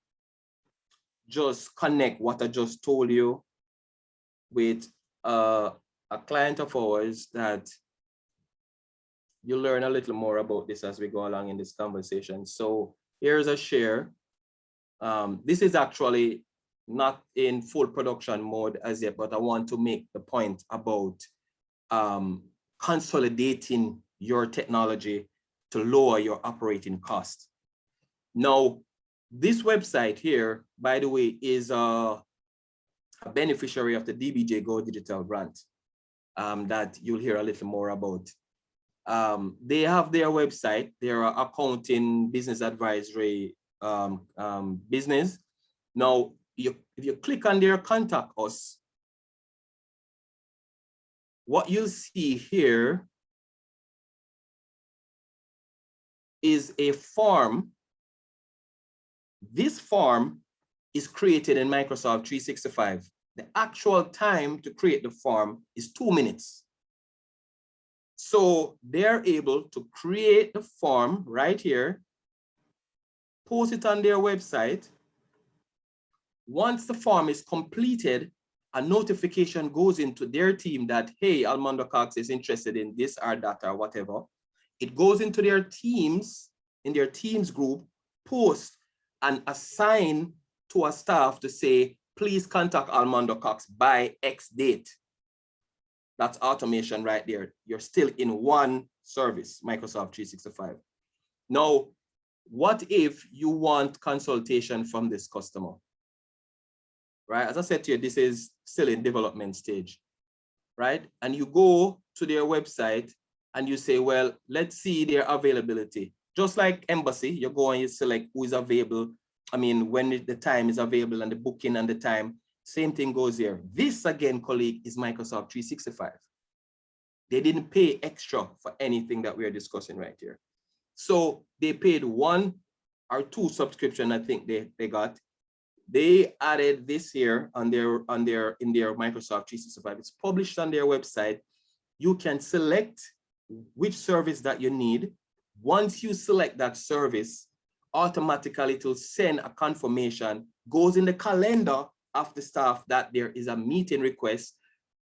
just connect what I just told you with a client of ours that you learn a little more about this as we go along in this conversation. So here's a share. This is actually not in full production mode as yet, but I want to make the point about consolidating your technology to lower your operating cost. Now, this website here, by the way, is a beneficiary of the DBJ Go Digital grant that you'll hear a little more about. They have their website, their accounting business advisory business. Now, if you click on their contact us, what you'll see here is a form. This form is created in Microsoft 365. The actual time to create the form is 2 minutes. So they're able to create the form right here, post it on their website. Once the form is completed, a notification goes into their team that, hey, Almando Cox is interested in this or that or whatever. It goes into their teams, in their teams group, post and assign to a staff to say, please contact Armando Cox by X date. That's automation right there. You're still in one service, Microsoft 365. Now, what if you want consultation from this customer? Right, as I said to you, this is still in development stage, right? And you go to their website and you say, well, let's see their availability. Just like Embassy, you go and you select who is available. I mean, when the time is available and the booking and the time, same thing goes here. This again, colleague, is Microsoft 365. They didn't pay extra for anything that we're discussing right here. So they paid 1 or 2 subscription, I think they got. They added this here in their Microsoft 365. It's published on their website. You can select which service that you need. Once you select that service, automatically it will send a confirmation, goes in the calendar of the staff that there is a meeting request.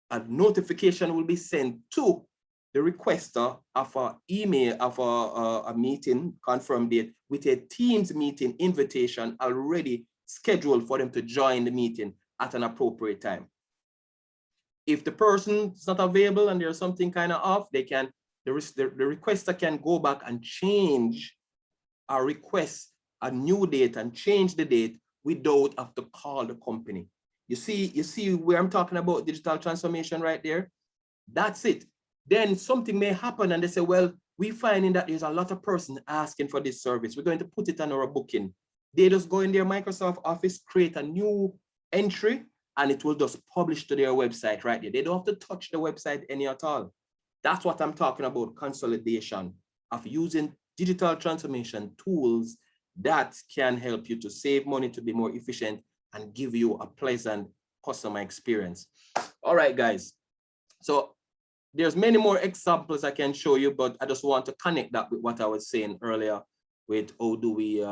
A notification will be sent to the requester of an email of a meeting confirmed date with a Teams meeting invitation already scheduled for them to join the meeting at an appropriate time. If the person is not available and there's something kind of off, they can, the requester can go back and change or request a new date and change the date without have to call the company. You see where I'm talking about digital transformation right there? That's it. Then something may happen and they say, well, we're finding that there's a lot of persons asking for this service. We're going to put it on our booking. They just go in their Microsoft Office, create a new entry, and it will just publish to their website right there. They don't have to touch the website any at all. That's what I'm talking about, consolidation of using digital transformation tools that can help you to save money, to be more efficient, and give you a pleasant customer experience. All right, guys. So there's many more examples I can show you, but I just want to connect that with what I was saying earlier with how do we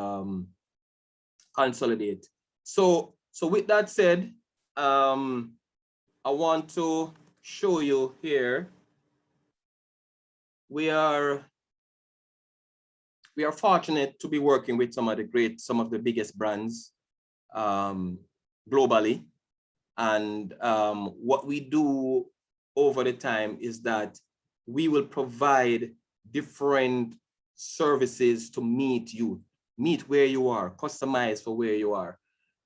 consolidate. So with that said, I want to show you here. We are fortunate to be working with some of the biggest brands globally. And what we do over the time is that we will provide different services to meet where you are, customize for where you are.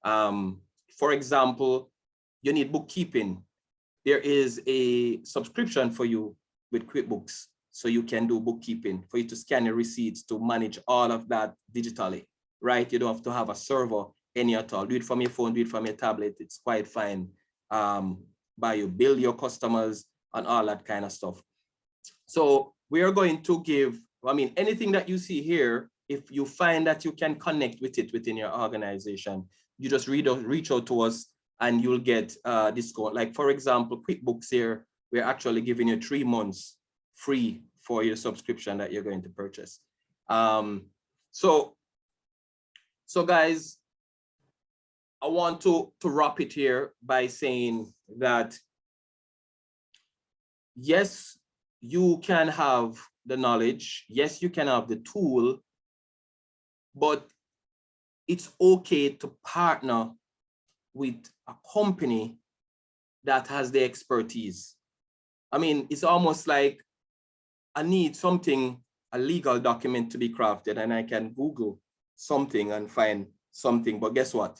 For example, you need bookkeeping. There is a subscription for you with QuickBooks, so you can do bookkeeping, for you to scan your receipts, to manage all of that digitally, right? You don't have to have a server any at all. Do it from your phone, do it from your tablet. It's quite fine. By you bill your customers and all that kind of stuff. So we are going to give, I mean, anything that you see here, if you find that you can connect with it within your organization, you just reach out to us and you'll get discount. Like for example, QuickBooks here, we're actually giving you 3 months free for your subscription that you're going to purchase. So guys, I want to wrap it here by saying that, yes, you can have the knowledge. Yes, you can have the tool, but it's okay to partner with a company that has the expertise. I mean, it's almost like I need something, a legal document to be crafted, and I can Google something and find something, but guess what?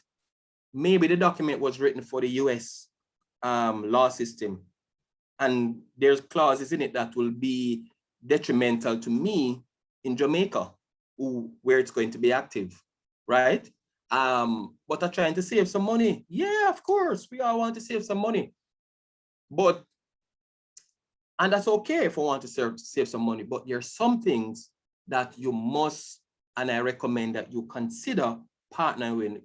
Maybe the document was written for the US law system, and there's clauses in it that will be detrimental to me in Jamaica, where it's going to be active, right? But I'm trying to save some money. Yeah, of course, we all want to save some money. And that's okay if I want to save some money, but there are some things that you must, and I recommend that you consider partnering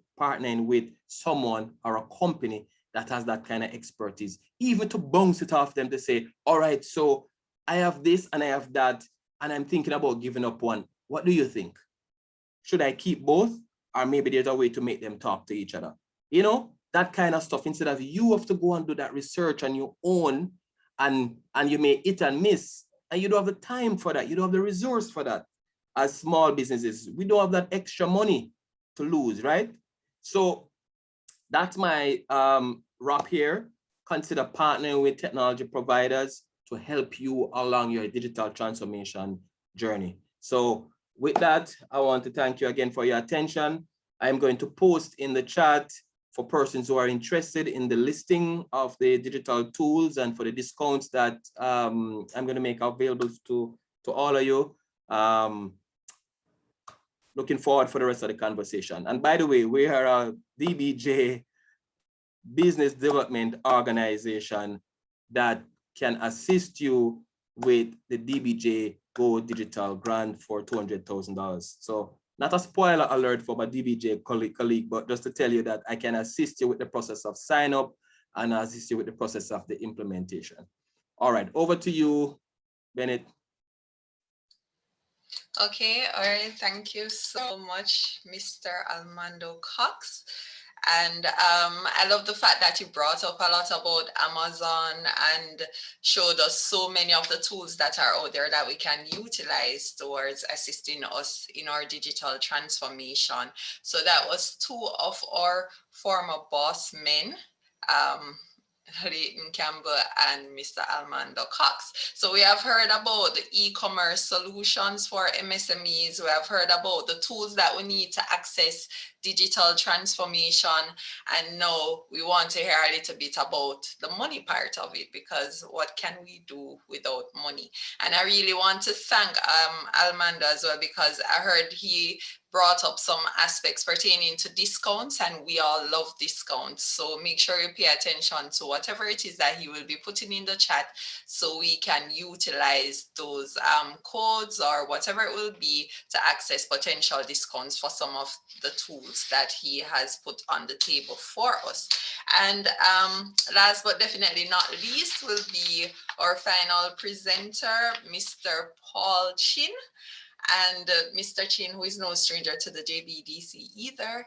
with someone or a company that has that kind of expertise, even to bounce it off them to say, all right, so I have this and I have that, and I'm thinking about giving up one. What do you think? Should I keep both? Or maybe there's a way to make them talk to each other. You know, that kind of stuff, instead of you have to go and do that research on your own, and you may hit and miss, and you don't have the time for that. You don't have the resource for that. As small businesses, we don't have that extra money to lose, right? So that's my wrap here. Consider partnering with technology providers to help you along your digital transformation journey. So with that, I want to thank you again for your attention. I'm going to post in the chat for persons who are interested in the listing of the digital tools and for the discounts that I'm going to make available to all of you. Looking forward for the rest of the conversation. And by the way, we are a DBJ business development organization that can assist you with the DBJ Go Digital grant for $200,000. So not a spoiler alert for my DBJ colleague, but just to tell you that I can assist you with the process of sign up and assist you with the process of the implementation. All right, over to you, Bennett. Okay, all right, thank you so much, Mr. Armando Cox. And I love the fact that you brought up a lot about Amazon and showed us so many of the tools that are out there that we can utilize towards assisting us in our digital transformation. So that was 2 of our former boss men. Leighton Campbell and Mr. Almando Cox. So we have heard about the e-commerce solutions for MSMEs. We have heard about the tools that we need to access digital transformation. And now we want to hear a little bit about the money part of it, because what can we do without money? And I really want to thank Almando as well, because I heard he brought up some aspects pertaining to discounts, and we all love discounts. So make sure you pay attention to whatever it is that he will be putting in the chat, so we can utilize those codes or whatever it will be to access potential discounts for some of the tools that he has put on the table for us. And last but definitely not least will be our final presenter, Mr. Paul Chin. And Mr. Chin, who is no stranger to the JBDC either,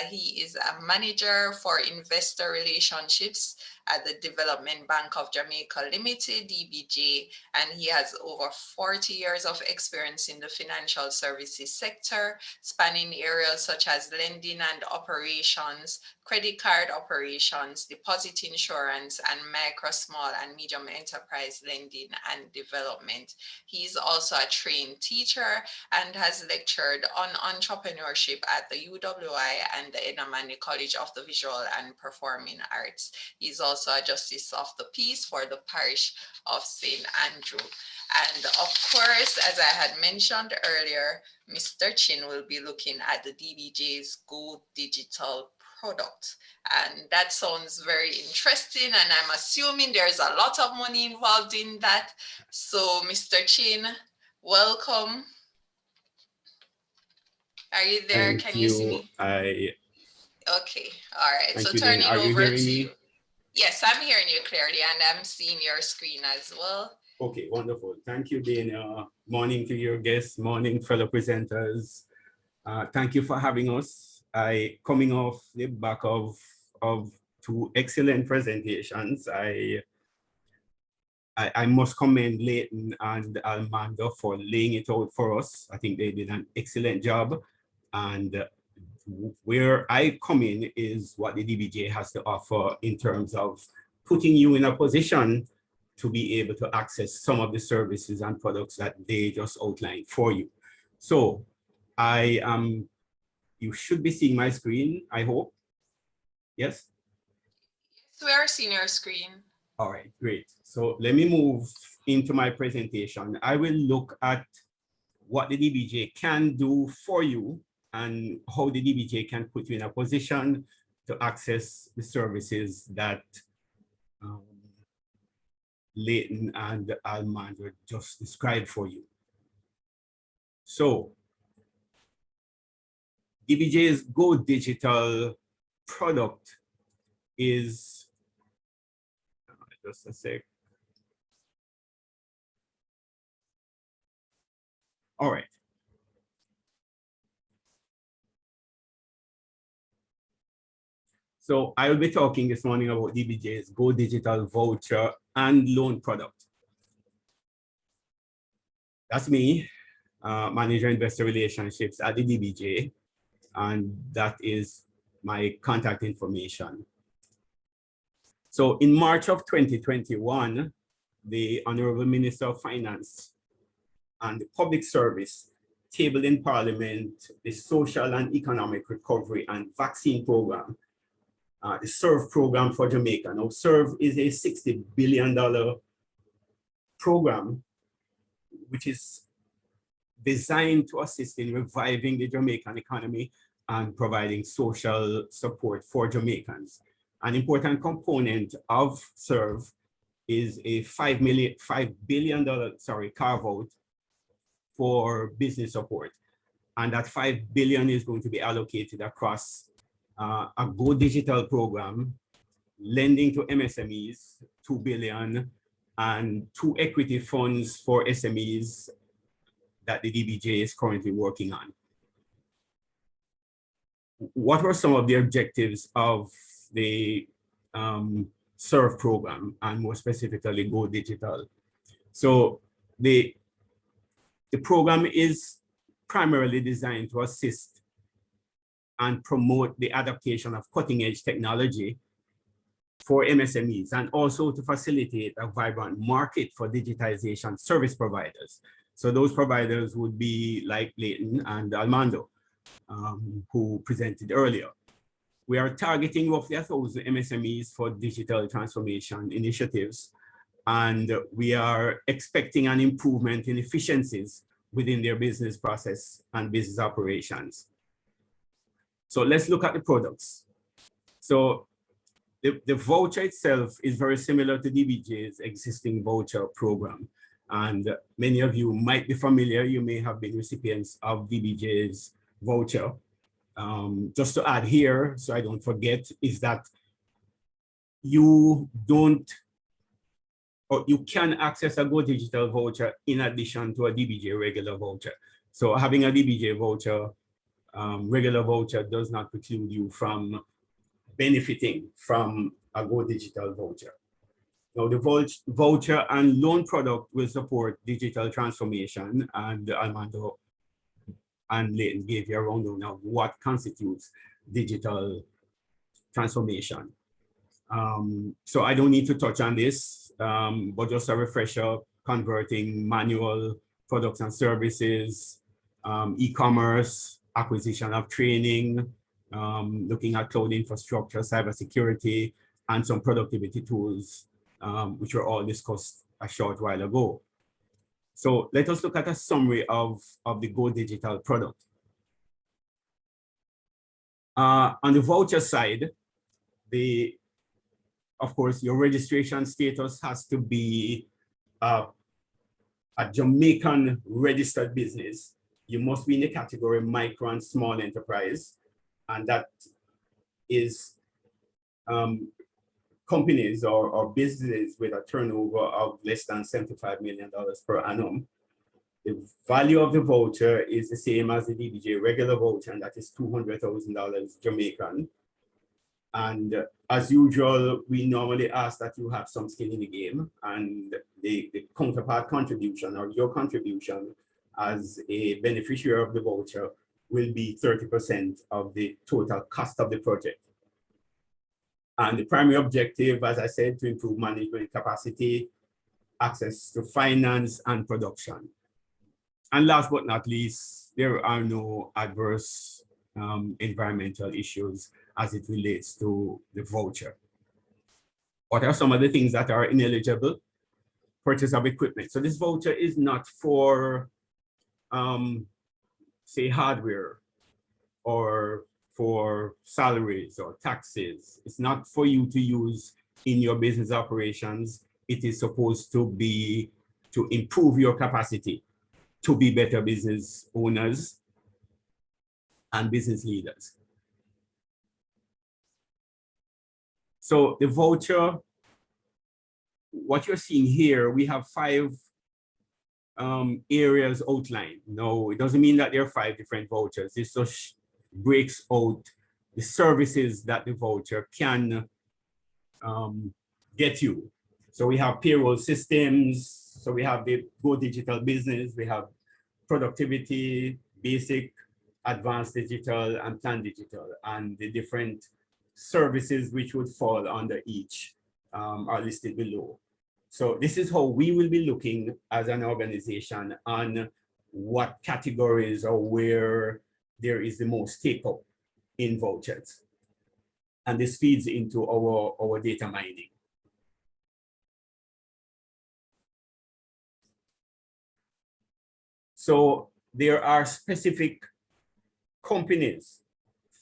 he is a manager for investor relationships at the Development Bank of Jamaica Limited, DBJ, and he has over 40 years of experience in the financial services sector, spanning areas such as lending and operations, credit card operations, deposit insurance, and micro, small, and medium enterprise lending and development. He is also a trained teacher and has lectured on entrepreneurship at the UWI and the Enamani College of the Visual and Performing Arts. He is also a Justice of the Peace for the Parish of St. Andrew. And of course, as I had mentioned earlier, Mr. Chin will be looking at the DBJ's Go Digital product. And that sounds very interesting. And I'm assuming there's a lot of money involved in that. So Mr. Chin, welcome. Are you there? Thank Can you see me? Okay, all right. So turning over to you. Yes, I'm hearing you clearly, and I'm seeing your screen as well. Okay, wonderful. Thank you, Dana. Morning to your guests, morning, fellow presenters. Thank you for having us. Coming off the back of two excellent presentations. I must commend Leighton and Armando for laying it out for us. I think they did an excellent job. And where I come in is what the DBJ has to offer in terms of putting you in a position to be able to access some of the services and products that they just outlined for you. So you should be seeing my screen, I hope. Yes? Yes, we are seeing your screen. All right, great. So let me move into my presentation. I will look at what the DBJ can do for you and how the DBJ can put you in a position to access the services that Leighton and Armando just described for you. So DBJ's Go Digital product is, just a sec. All right. So I will be talking this morning about DBJ's Go Digital voucher and loan product. That's me, Manager Investor Relationships at the DBJ, and that is my contact information. So in March of 2021, the Honorable Minister of Finance and Public Service tabled in Parliament the Social and Economic Recovery and Vaccine Program, the SERVE program for Jamaica. Now, SERVE is a $60 billion program, which is designed to assist in reviving the Jamaican economy and providing social support for Jamaicans. An important component of SERVE is a $5 billion carve out for business support. And that $5 billion is going to be allocated across a Go Digital program, lending to MSMEs, $2 billion, and 2 equity funds for SMEs that the DBJ is currently working on. What were some of the objectives of the SERVE program, and more specifically Go Digital? So the program is primarily designed to assist and promote the adaptation of cutting-edge technology for MSMEs and also to facilitate a vibrant market for digitization service providers. So those providers would be like Leighton and Almando, who presented earlier. We are targeting roughly 1,000 MSMEs for digital transformation initiatives, and we are expecting an improvement in efficiencies within their business process and business operations. So let's look at the products. So the voucher itself is very similar to DBJ's existing voucher program. And many of you might be familiar, you may have been recipients of DBJ's voucher. Just to add here, so I don't forget, is that you don't, or you can access a Go Digital voucher in addition to a DBJ regular voucher. So having a DBJ voucher, regular voucher does not preclude you from benefiting from a Go Digital voucher. Now the voucher and loan product will support digital transformation, and Armando and Leighton gave you a rundown of what constitutes digital transformation. So I don't need to touch on this, but just a refresher: converting manual products and services, e-commerce, acquisition of training, looking at cloud infrastructure, cybersecurity, and some productivity tools, which were all discussed a short while ago. So let us look at a summary of the Go Digital product. On the voucher side, of course, your registration status has to be a Jamaican registered business. You must be in the category micro and small enterprise, and that is companies or businesses with a turnover of less than $75 million per annum. The value of the voucher is the same as the DBJ regular voucher, and that is $200,000 Jamaican. And as usual, we normally ask that you have some skin in the game, and the counterpart contribution or your contribution as a beneficiary of the voucher will be 30% of the total cost of the project. And the primary objective, as I said, to improve management capacity, access to finance and production. And last but not least, there are no adverse environmental issues as it relates to the voucher. What are some of the things that are ineligible? Purchase of equipment. So this voucher is not for, say, hardware or for salaries or taxes. It's not for you to use in your business operations. It is supposed to be to improve your capacity to be better business owners and business leaders. So the voucher, what you're seeing here, we have 5 areas outlined. No, it doesn't mean that there are 5 different vouchers. This just breaks out the services that the voucher can get you. So we have payroll systems. So we have the Go Digital business. We have productivity, basic, advanced digital, and plan digital, and the different services which would fall under each are listed below. So this is how we will be looking as an organization on what categories or where there is the most take-up in vouchers. And this feeds into our data mining. So there are specific companies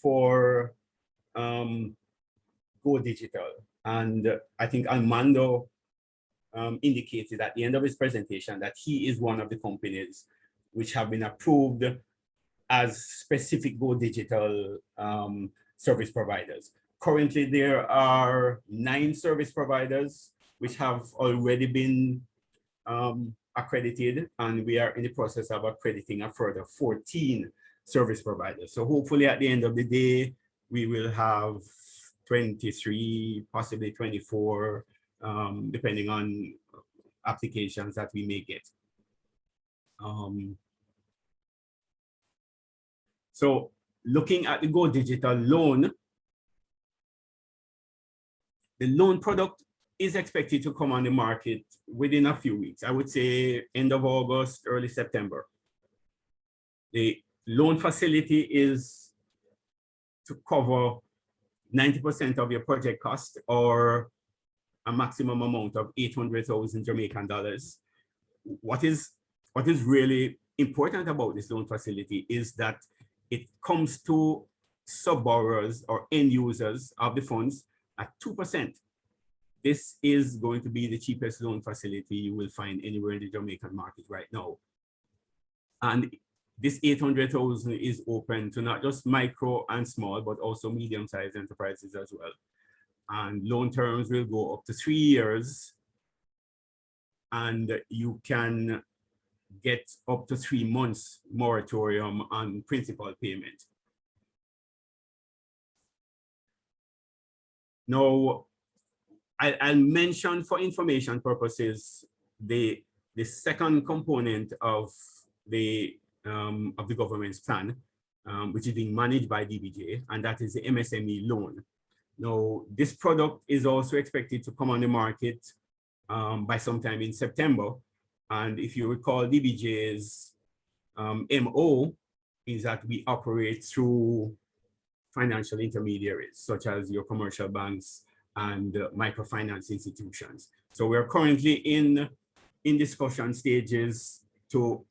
for Go Digital. And I think Armando indicated at the end of his presentation that he is one of the companies which have been approved as specific Go Digital service providers. Currently, there are 9 service providers which have already been accredited, and we are in the process of accrediting a further 14 service providers. So hopefully at the end of the day, we will have 23, possibly 24, depending on applications that we may get. So looking at the Go Digital loan, The loan product is expected to come on the market within a few weeks. I would say end of August, early September. The loan facility is to cover 90% of your project cost, or a maximum amount of 800,000 Jamaican dollars. What is really important about this loan facility is that it comes to sub-borrowers or end users of the funds at 2%. This is going to be the cheapest loan facility you will find anywhere in the Jamaican market right now. And this 800,000 is open to not just micro and small, but also medium-sized enterprises as well. And loan terms will go up to 3 years, and you can get up to 3 months moratorium on principal payment. Now, I'll mention for information purposes the second component of the government's plan, which is being managed by DBJ, and that is the MSME loan. Now, this product is also expected to come on the market by sometime in September. And if you recall, DBJ's MO is that we operate through financial intermediaries, such as your commercial banks and microfinance institutions. So we're currently in discussion stages to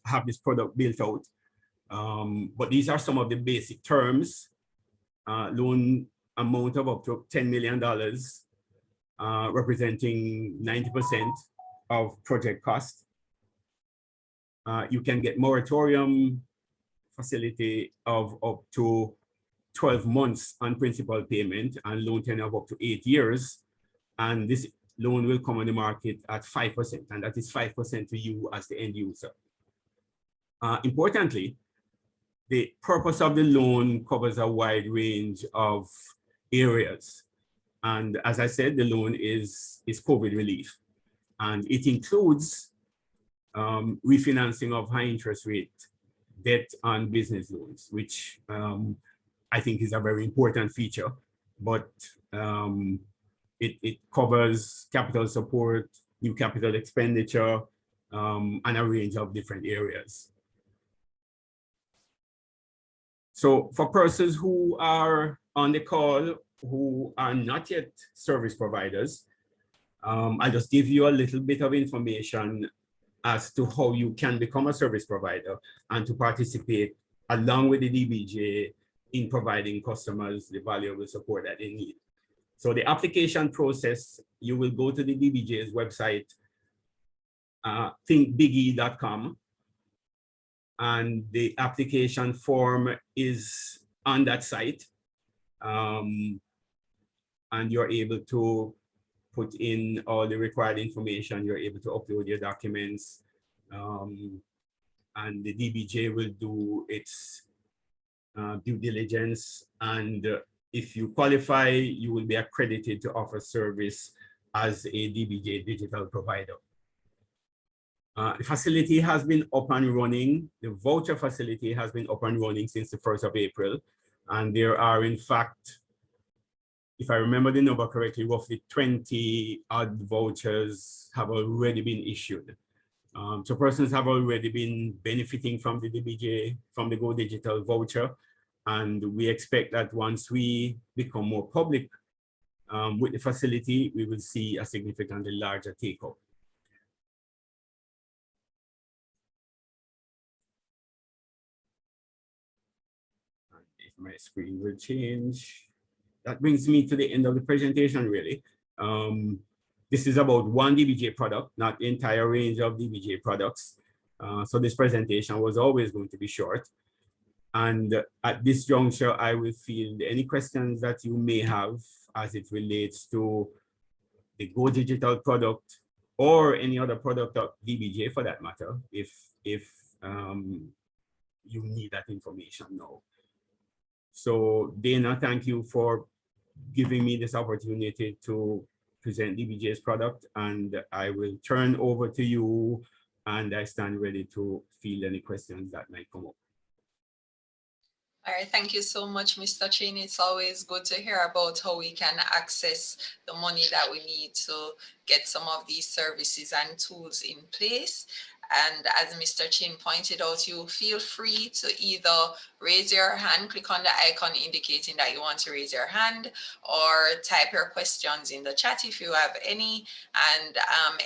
have this product built out. But these are some of the basic terms. Loan amount of up to $10 million, representing 90% of project cost. You can get moratorium facility of up to 12 months on principal payment, and loan tenure of up to 8 years. And this loan will come on the market at 5%, and that is 5% to you as the end user. Importantly, the purpose of the loan covers a wide range of areas. And as I said, the loan is COVID relief. And it includes refinancing of high interest rate debt on business loans, which I think is a very important feature. But it covers capital support, new capital expenditure, and a range of different areas. So for persons who are on the call who are not yet service providers, I'll just give you a little bit of information as to how you can become a service provider and to participate along with the DBJ in providing customers the valuable support that they need. So the application process, you will go to the DBJ's website, thinkbiggie.com, and the application form is on that site. And you're able to put in all the required information. You're able to upload your documents, and the DBJ will do its due diligence. And if you qualify, you will be accredited to offer service as a DBJ digital provider. The facility has been up and running. The voucher facility has been up and running since the 1st of April. And there are, in fact, if I remember the number correctly, roughly 20 odd vouchers have already been issued. So persons have already been benefiting from the DBJ, from the Go Digital voucher. And we expect that once we become more public with the facility, we will see a significantly larger take-up. If my screen will change. That brings me to the end of the presentation, really. This is about one DBJ product, not the entire range of DBJ products. So this presentation was always going to be short. And at this juncture, I will field any questions that you may have as it relates to the Go Digital product or any other product of DBJ for that matter, if you need that information now. So Dana, thank you for giving me this opportunity to present DBJ's product, and I will turn over to you, and I stand ready to field any questions that might come up. All right, thank you so much, Mr. Chin. It's always good to hear about how we can access the money that we need to get some of these services and tools in place. And as Mr. Chin pointed out, you feel free to either raise your hand, click on the icon indicating that you want to raise your hand, or type your questions in the chat if you have any. And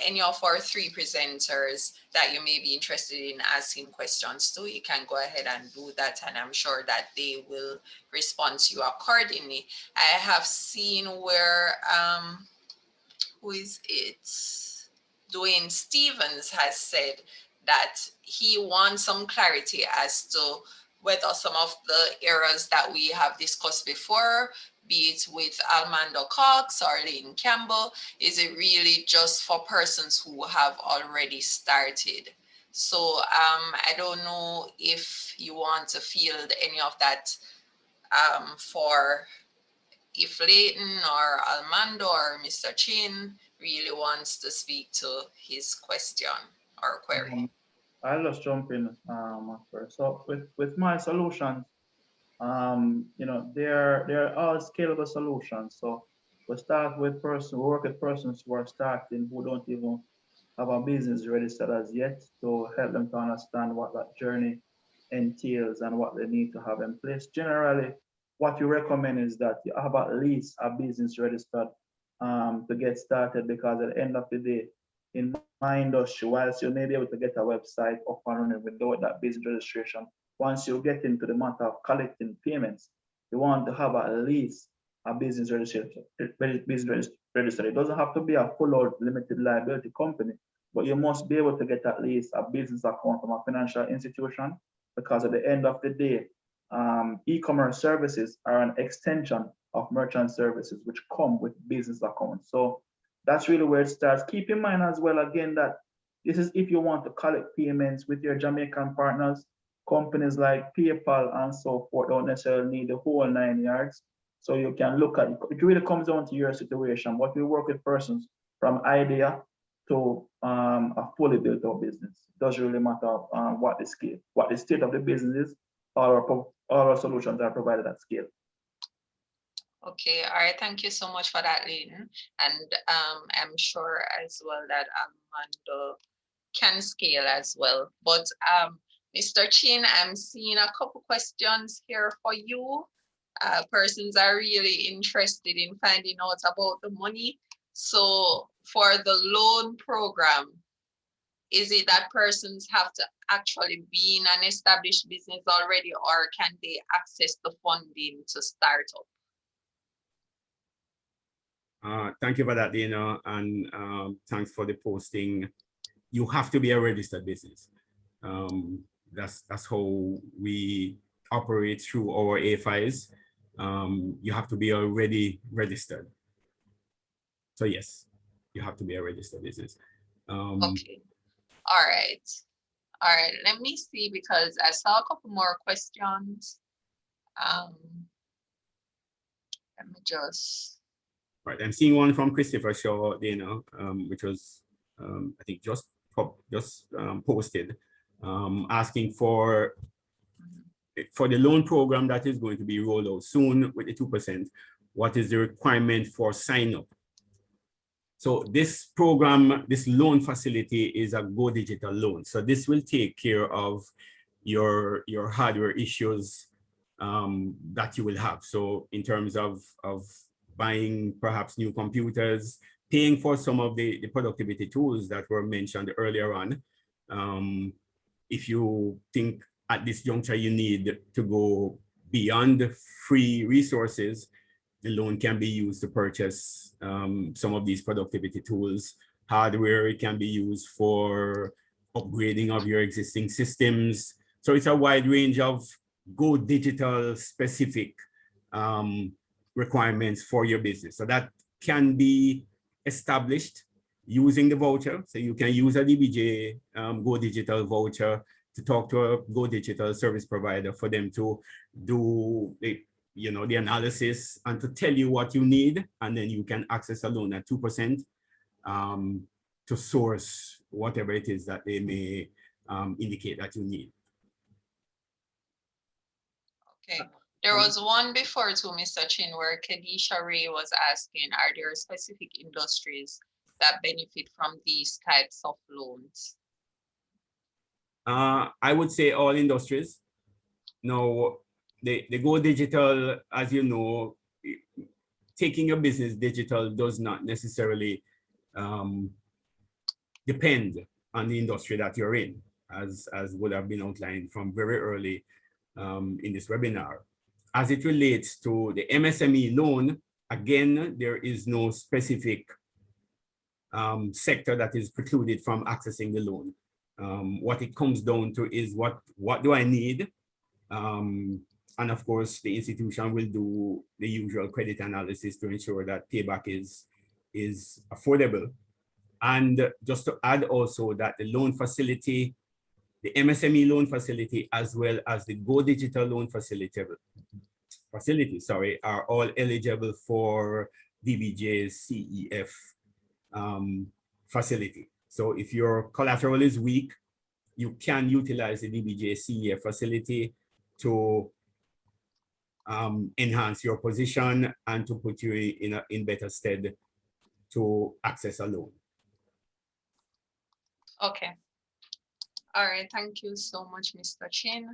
any of our three presenters that you may be interested in asking questions to, you can go ahead and do that. And I'm sure that they will respond to you accordingly. I have seen where, who is it? Dwayne Stevens has said that he wants some clarity as to whether some of the errors that we have discussed before, be it with Almando Cox or Leighton Campbell, is it really just for persons who have already started? So I don't know if you want to field any of that for if Leighton or Almando or Mr. Chin really wants to speak to his question or query. I'll just jump in first. So with my solutions, you know, they're all scalable solutions. So we start with we work with persons who are starting, who don't even have a business registered as yet, to help them to understand what that journey entails and what they need to have in place. Generally, what you recommend is that you have at least a business registered to get started, because at the end of the day, in my industry, whilst you may be able to get a website up and running without that business registration, once you get into the matter of collecting payments, you want to have at least a business registration. It doesn't have to be a full-out limited liability company, but you must be able to get at least a business account from a financial institution, because at the end of the day, e-commerce services are an extension of merchant services, which come with business accounts. So that's really where it starts. Keep in mind as well, again, that this is if you want to collect payments with your Jamaican partners. Companies like PayPal and so forth don't necessarily need the whole 9 yards. So you can look at it. It really comes down to your situation. What we work with persons from idea to a fully built out business. It doesn't really matter what the scale, what the state of the business is. All our solutions are provided at scale. Okay, all right. Thank you so much for that, Leighton. And I'm sure as well that Armando can scale as well. But Mr. Chin, I'm seeing a couple questions here for you. Persons are really interested in finding out about the money. So for the loan program, is it that persons have to actually be in an established business already, or can they access the funding to start up? Thank you for that, Dina, and thanks for the posting. You have to be a registered business. That's how we operate through our AFIs. You have to be already registered. So yes, you have to be a registered business. Okay. All right. All right. Let me see, because I saw a couple more questions. Let me just. Right, I'm seeing one from Christopher Shaw, Dana, which was I think just posted, asking for the loan program that is going to be rolled out soon with the 2%. What is the requirement for sign up? So this program, this loan facility is a Go Digital loan. So this will take care of your hardware issues that you will have. So in terms of buying perhaps new computers, paying for some of the productivity tools that were mentioned earlier on. If you think at this juncture you need to go beyond free resources, the loan can be used to purchase some of these productivity tools. Hardware, it can be used for upgrading of your existing systems. So it's a wide range of Go Digital specific requirements for your business. So that can be established using the voucher. So you can use a DBJ Go Digital voucher to talk to a Go Digital service provider for them to do the analysis and to tell you what you need, and then you can access a loan at 2% to source whatever it is that they may indicate that you need. Okay. There was one before too, Mr. Chin, where Kedisha Ray was asking, are there specific industries that benefit from these types of loans? I would say all industries. Now, the go digital, as you know, taking your business digital does not necessarily depend on the industry that you're in, as would have been outlined from very early in this webinar. As it relates to the MSME loan, again, there is no specific sector that is precluded from accessing the loan. What it comes down to is what do I need? And of course, the institution will do the usual credit analysis to ensure that payback is affordable. And just to add also that the loan facility, the MSME loan facility, as well as the Go Digital loan facility, are all eligible for DBJ's CEF facility. So if your collateral is weak, you can utilize the DBJ CEF facility to enhance your position and to put you in better stead to access a loan. Okay. All right. Thank you so much, Mr. Chin.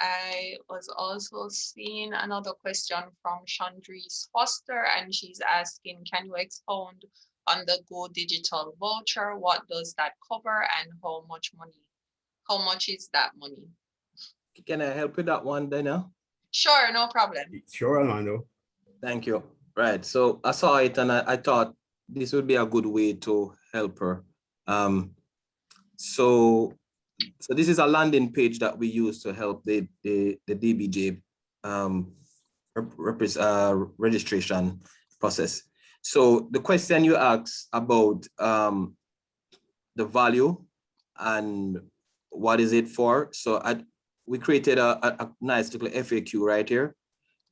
I was also seeing another question from Chandrise Foster, and she's asking, can you expound on the Go Digital voucher? What does that cover and how much money? How much is that money? Can I help with that one, Dana? Sure, no problem. Sure, Armando. Thank you. Right. So I saw it and I thought this would be a good way to help her. So this is a landing page that we use to help the DBJ registration process. So the question you asked about the value and what is it for? So we created a nice little FAQ right here.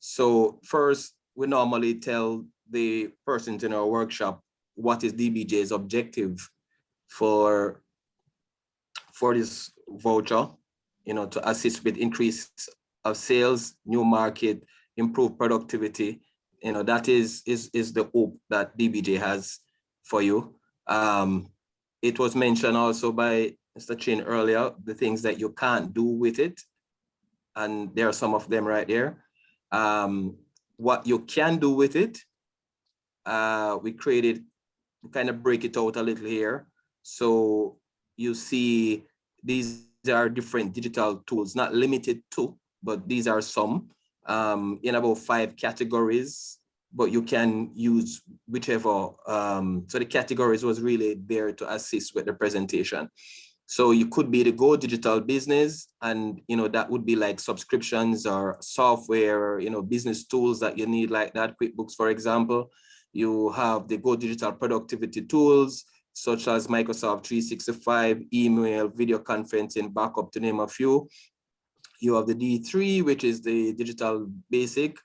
So first, we normally tell the persons in our workshop what is DBJ's objective for this voucher, to assist with increase of sales, new market, improve productivity. That is the hope that DBJ has for you. It was mentioned also by Mr. Chin earlier, the things that you can't do with it. And there are some of them right there. What you can do with it, we kind of break it out a little here. So you see these are different digital tools, not limited to, but these are some in about 5 categories, but you can use whichever. So the categories was really there to assist with the presentation. So you could be the Go Digital business, and that would be like subscriptions or software, business tools that you need, like that, QuickBooks, for example. You have the Go Digital productivity tools, such as Microsoft 365, email, video conferencing, backup, to name a few. You have the D3, which is the digital basic,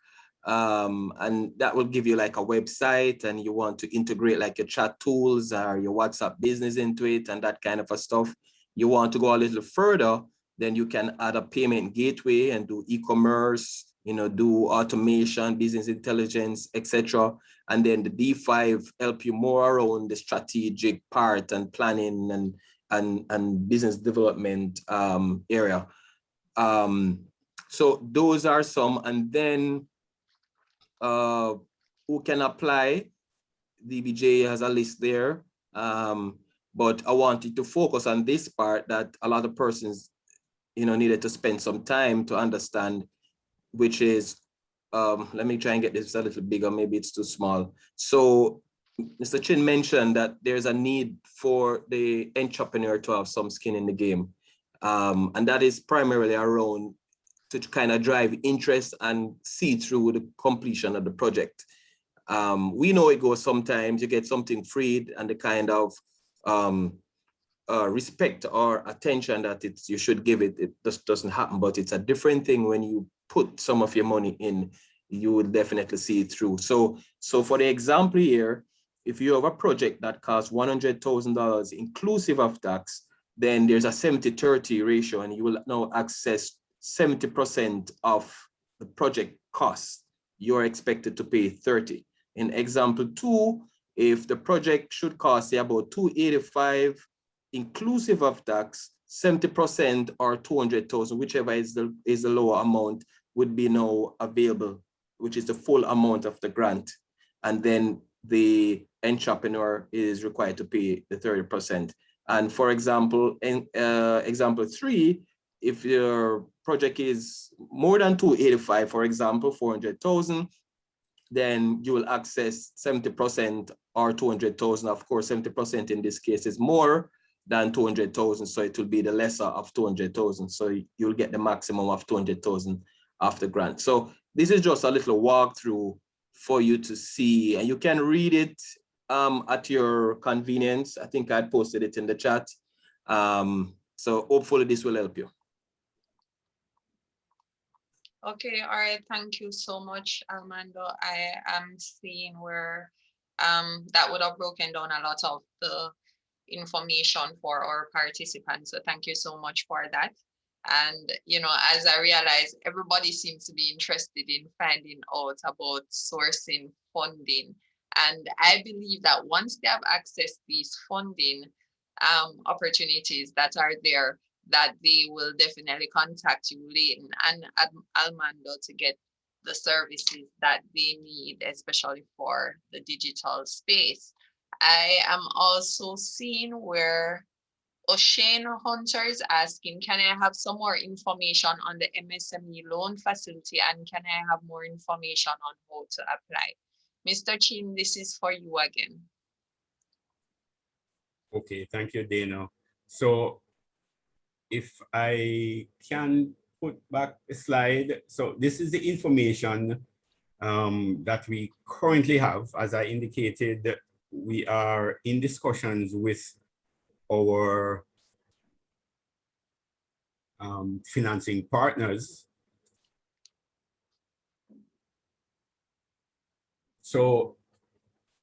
and that will give you like a website, and you want to integrate like your chat tools or your WhatsApp business into it and that kind of a stuff. You want to go a little further, then you can add a payment gateway and do e-commerce, do automation, business intelligence, etc. And then the D5 help you more around the strategic part and planning and business development area. So those are some. And then who can apply? DBJ has a list there. But I wanted to focus on this part that a lot of persons, needed to spend some time to understand, which is, let me try and get this a little bigger, maybe it's too small. So Mr. Chin mentioned that there's a need for the entrepreneur to have some skin in the game. And that is primarily around to kind of drive interest and see through the completion of the project. We know it goes sometimes, you get something free and the kind of respect or attention that you should give it, it just doesn't happen. But it's a different thing when you put some of your money in, you will definitely see it through. So for the example here, if you have a project that costs $100,000 inclusive of tax, then there's a 70-30 ratio, and you will now access 70% of the project cost, you're expected to pay 30. In example 2, if the project should cost say about 285 inclusive of tax, 70% or 200,000, whichever is the lower amount, would be now available, which is the full amount of the grant. And then the entrepreneur is required to pay the 30%. And for example, in example 3, if your project is more than 285, for example, 400,000, then you will access 70% or 200,000. Of course, 70% in this case is more than 200,000, so it will be the lesser of 200,000. So you'll get the maximum of 200,000 of the grant. So this is just a little walkthrough for you to see, and you can read it at your convenience. I think I posted it in the chat. So hopefully this will help you. Okay, all right, thank you so much, Armando. I am seeing where that would have broken down a lot of the information for our participants. So thank you so much for that. And, you know, as I realize, everybody seems to be interested in finding out about sourcing funding. And I believe that once they have accessed these funding opportunities that are there, that they will definitely contact you, Leighton and Almando, to get the services that they need, especially for the digital space. I am also seeing where O'Shane Hunter is asking, can I have some more information on the MSME loan facility, and can I have more information on how to apply? Mr. Chin, this is for you again. Okay, thank you, Dana. So if I can put back a slide. So this is the information that we currently have. As I indicated, we are in discussions with our financing partners. So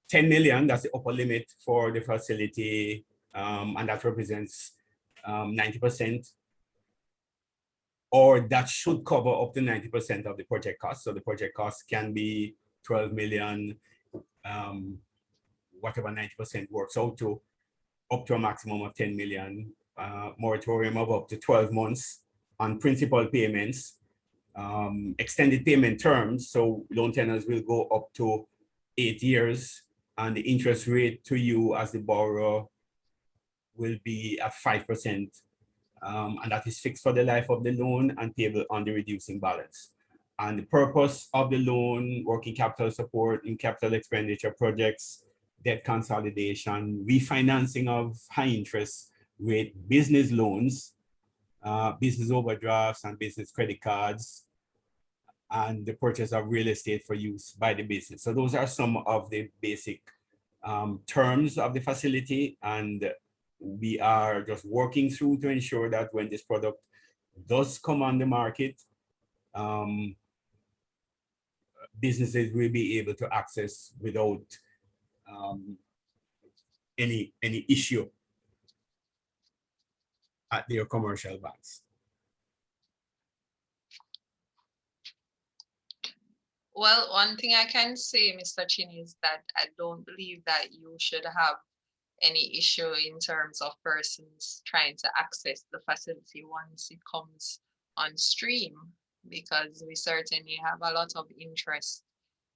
10 million, that's the upper limit for the facility, and that represents 90%, or that should cover up to 90% of the project cost. So the project cost can be 12 million, whatever 90% works out to, up to a maximum of 10 million, moratorium of up to 12 months on principal payments, extended payment terms. So loan tenors will go up to 8 years, and the interest rate to you as the borrower will be at 5%. And that is fixed for the life of the loan and payable on the reducing balance. And the purpose of the loan: working capital support in capital expenditure projects, debt consolidation, refinancing of high interest rate business loans, business overdrafts and business credit cards, and the purchase of real estate for use by the business. So those are some of the basic terms of the facility, and we are just working through to ensure that when this product does come on the market, businesses will be able to access without any issue at their commercial banks. Well, one thing I can say, Mr. Chin, is that I don't believe that you should have any issue in terms of persons trying to access the facility once it comes on stream, because we certainly have a lot of interest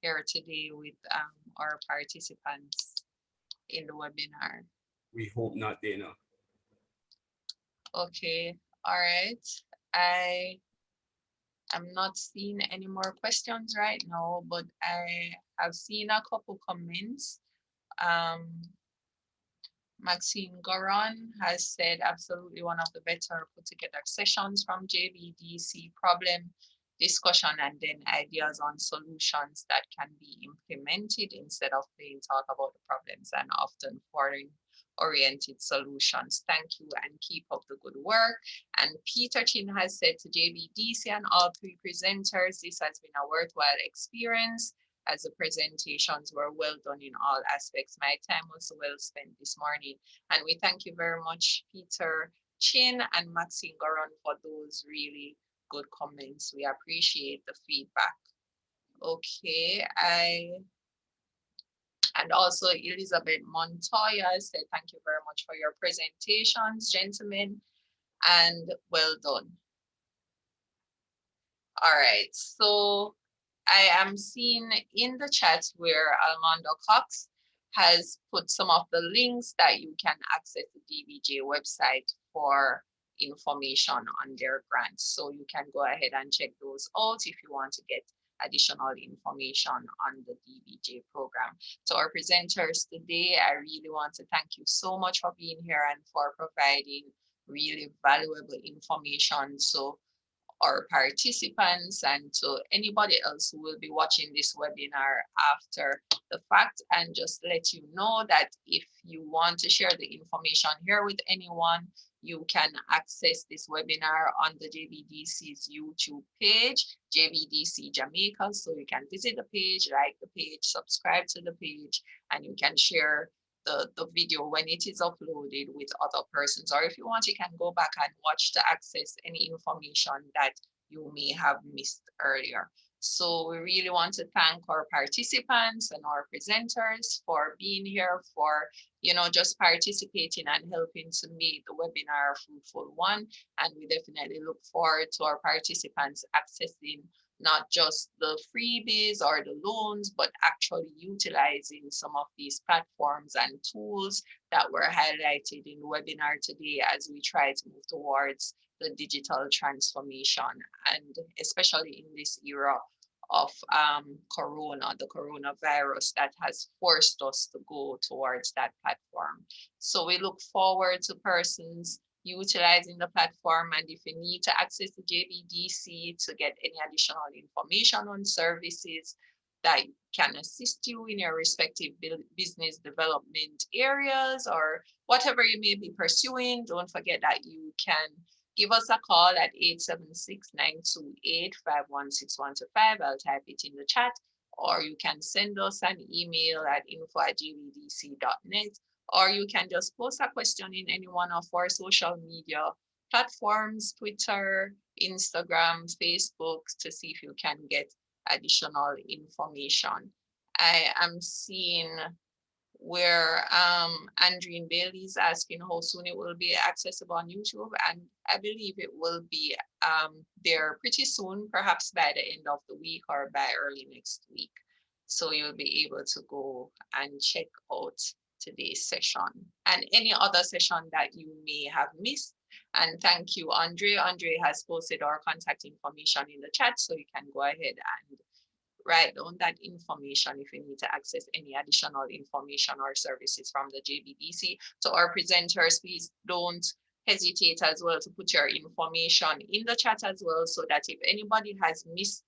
here today with our participants in the webinar. We hope not, Dana. Okay, all right. I'm not seeing any more questions right now, but I have seen a couple comments. Maxine Goron has said absolutely one of the better put together sessions from JBDC, problem discussion and then ideas on solutions that can be implemented instead of plain talk about the problems and often foreign oriented solutions. Thank you and keep up the good work. And Peter Chin has said to JBDC and all three presenters, this has been a worthwhile experience as the presentations were well done in all aspects. My time was well spent this morning. And we thank you very much, Peter Chin and Maxine Goron, for those really good comments. We appreciate the feedback. Okay, and also Elizabeth Montoya said, thank you very much for your presentations, gentlemen, and well done. All right, so I am seeing in the chat where Almando Cox has put some of the links that you can access the DBJ website for information on their grants. So you can go ahead and check those out if you want to get additional information on the DBJ program. To our presenters today, I really want to thank you so much for being here and for providing really valuable information. So our participants and to anybody else who will be watching this webinar after the fact, and just let you know that if you want to share the information here with anyone, you can access this webinar on the JBDC's YouTube page, JBDC Jamaica. So you can visit the page, like the page, subscribe to the page, and you can share the video when it is uploaded with other persons. Or if you want, you can go back and watch to access any information that you may have missed earlier. So we really want to thank our participants and our presenters for being here, for just participating and helping to make the webinar a fruitful one. And we definitely look forward to our participants accessing not just the freebies or the loans, but actually utilizing some of these platforms and tools that were highlighted in the webinar today as we try to move towards the digital transformation, and especially in this era of the coronavirus that has forced us to go towards that platform. So we look forward to persons utilizing the platform, and if you need to access the JBDC to get any additional information on services that can assist you in your respective business development areas or whatever you may be pursuing, don't forget that you can give us a call at 876-928-51615. I'll type it in the chat, or you can send us an email at info@jbdc.net. Or you can just post a question in any one of our social media platforms, Twitter, Instagram, Facebook, to see if you can get additional information. I am seeing where Andreen Bailey is asking how soon it will be accessible on YouTube, and I believe it will be there pretty soon, perhaps by the end of the week or by early next week. So you'll be able to go and check out today's session and any other session that you may have missed. And thank you, Andre. Andre has posted our contact information in the chat, so you can go ahead and write down that information if you need to access any additional information or services from the JBDC. So our presenters, please don't hesitate as well to put your information in the chat as well, so that if anybody has missed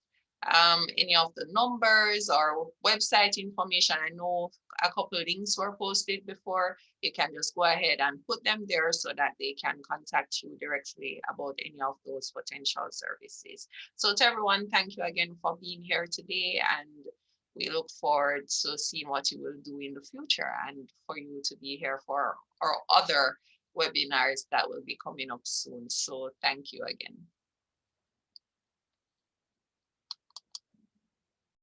any of the numbers or website information, I know a couple of links were posted before, you can just go ahead and put them there so that they can contact you directly about any of those potential services. So to everyone, thank you again for being here today, and we look forward to seeing what you will do in the future and for you to be here for our other webinars that will be coming up soon. So thank you again.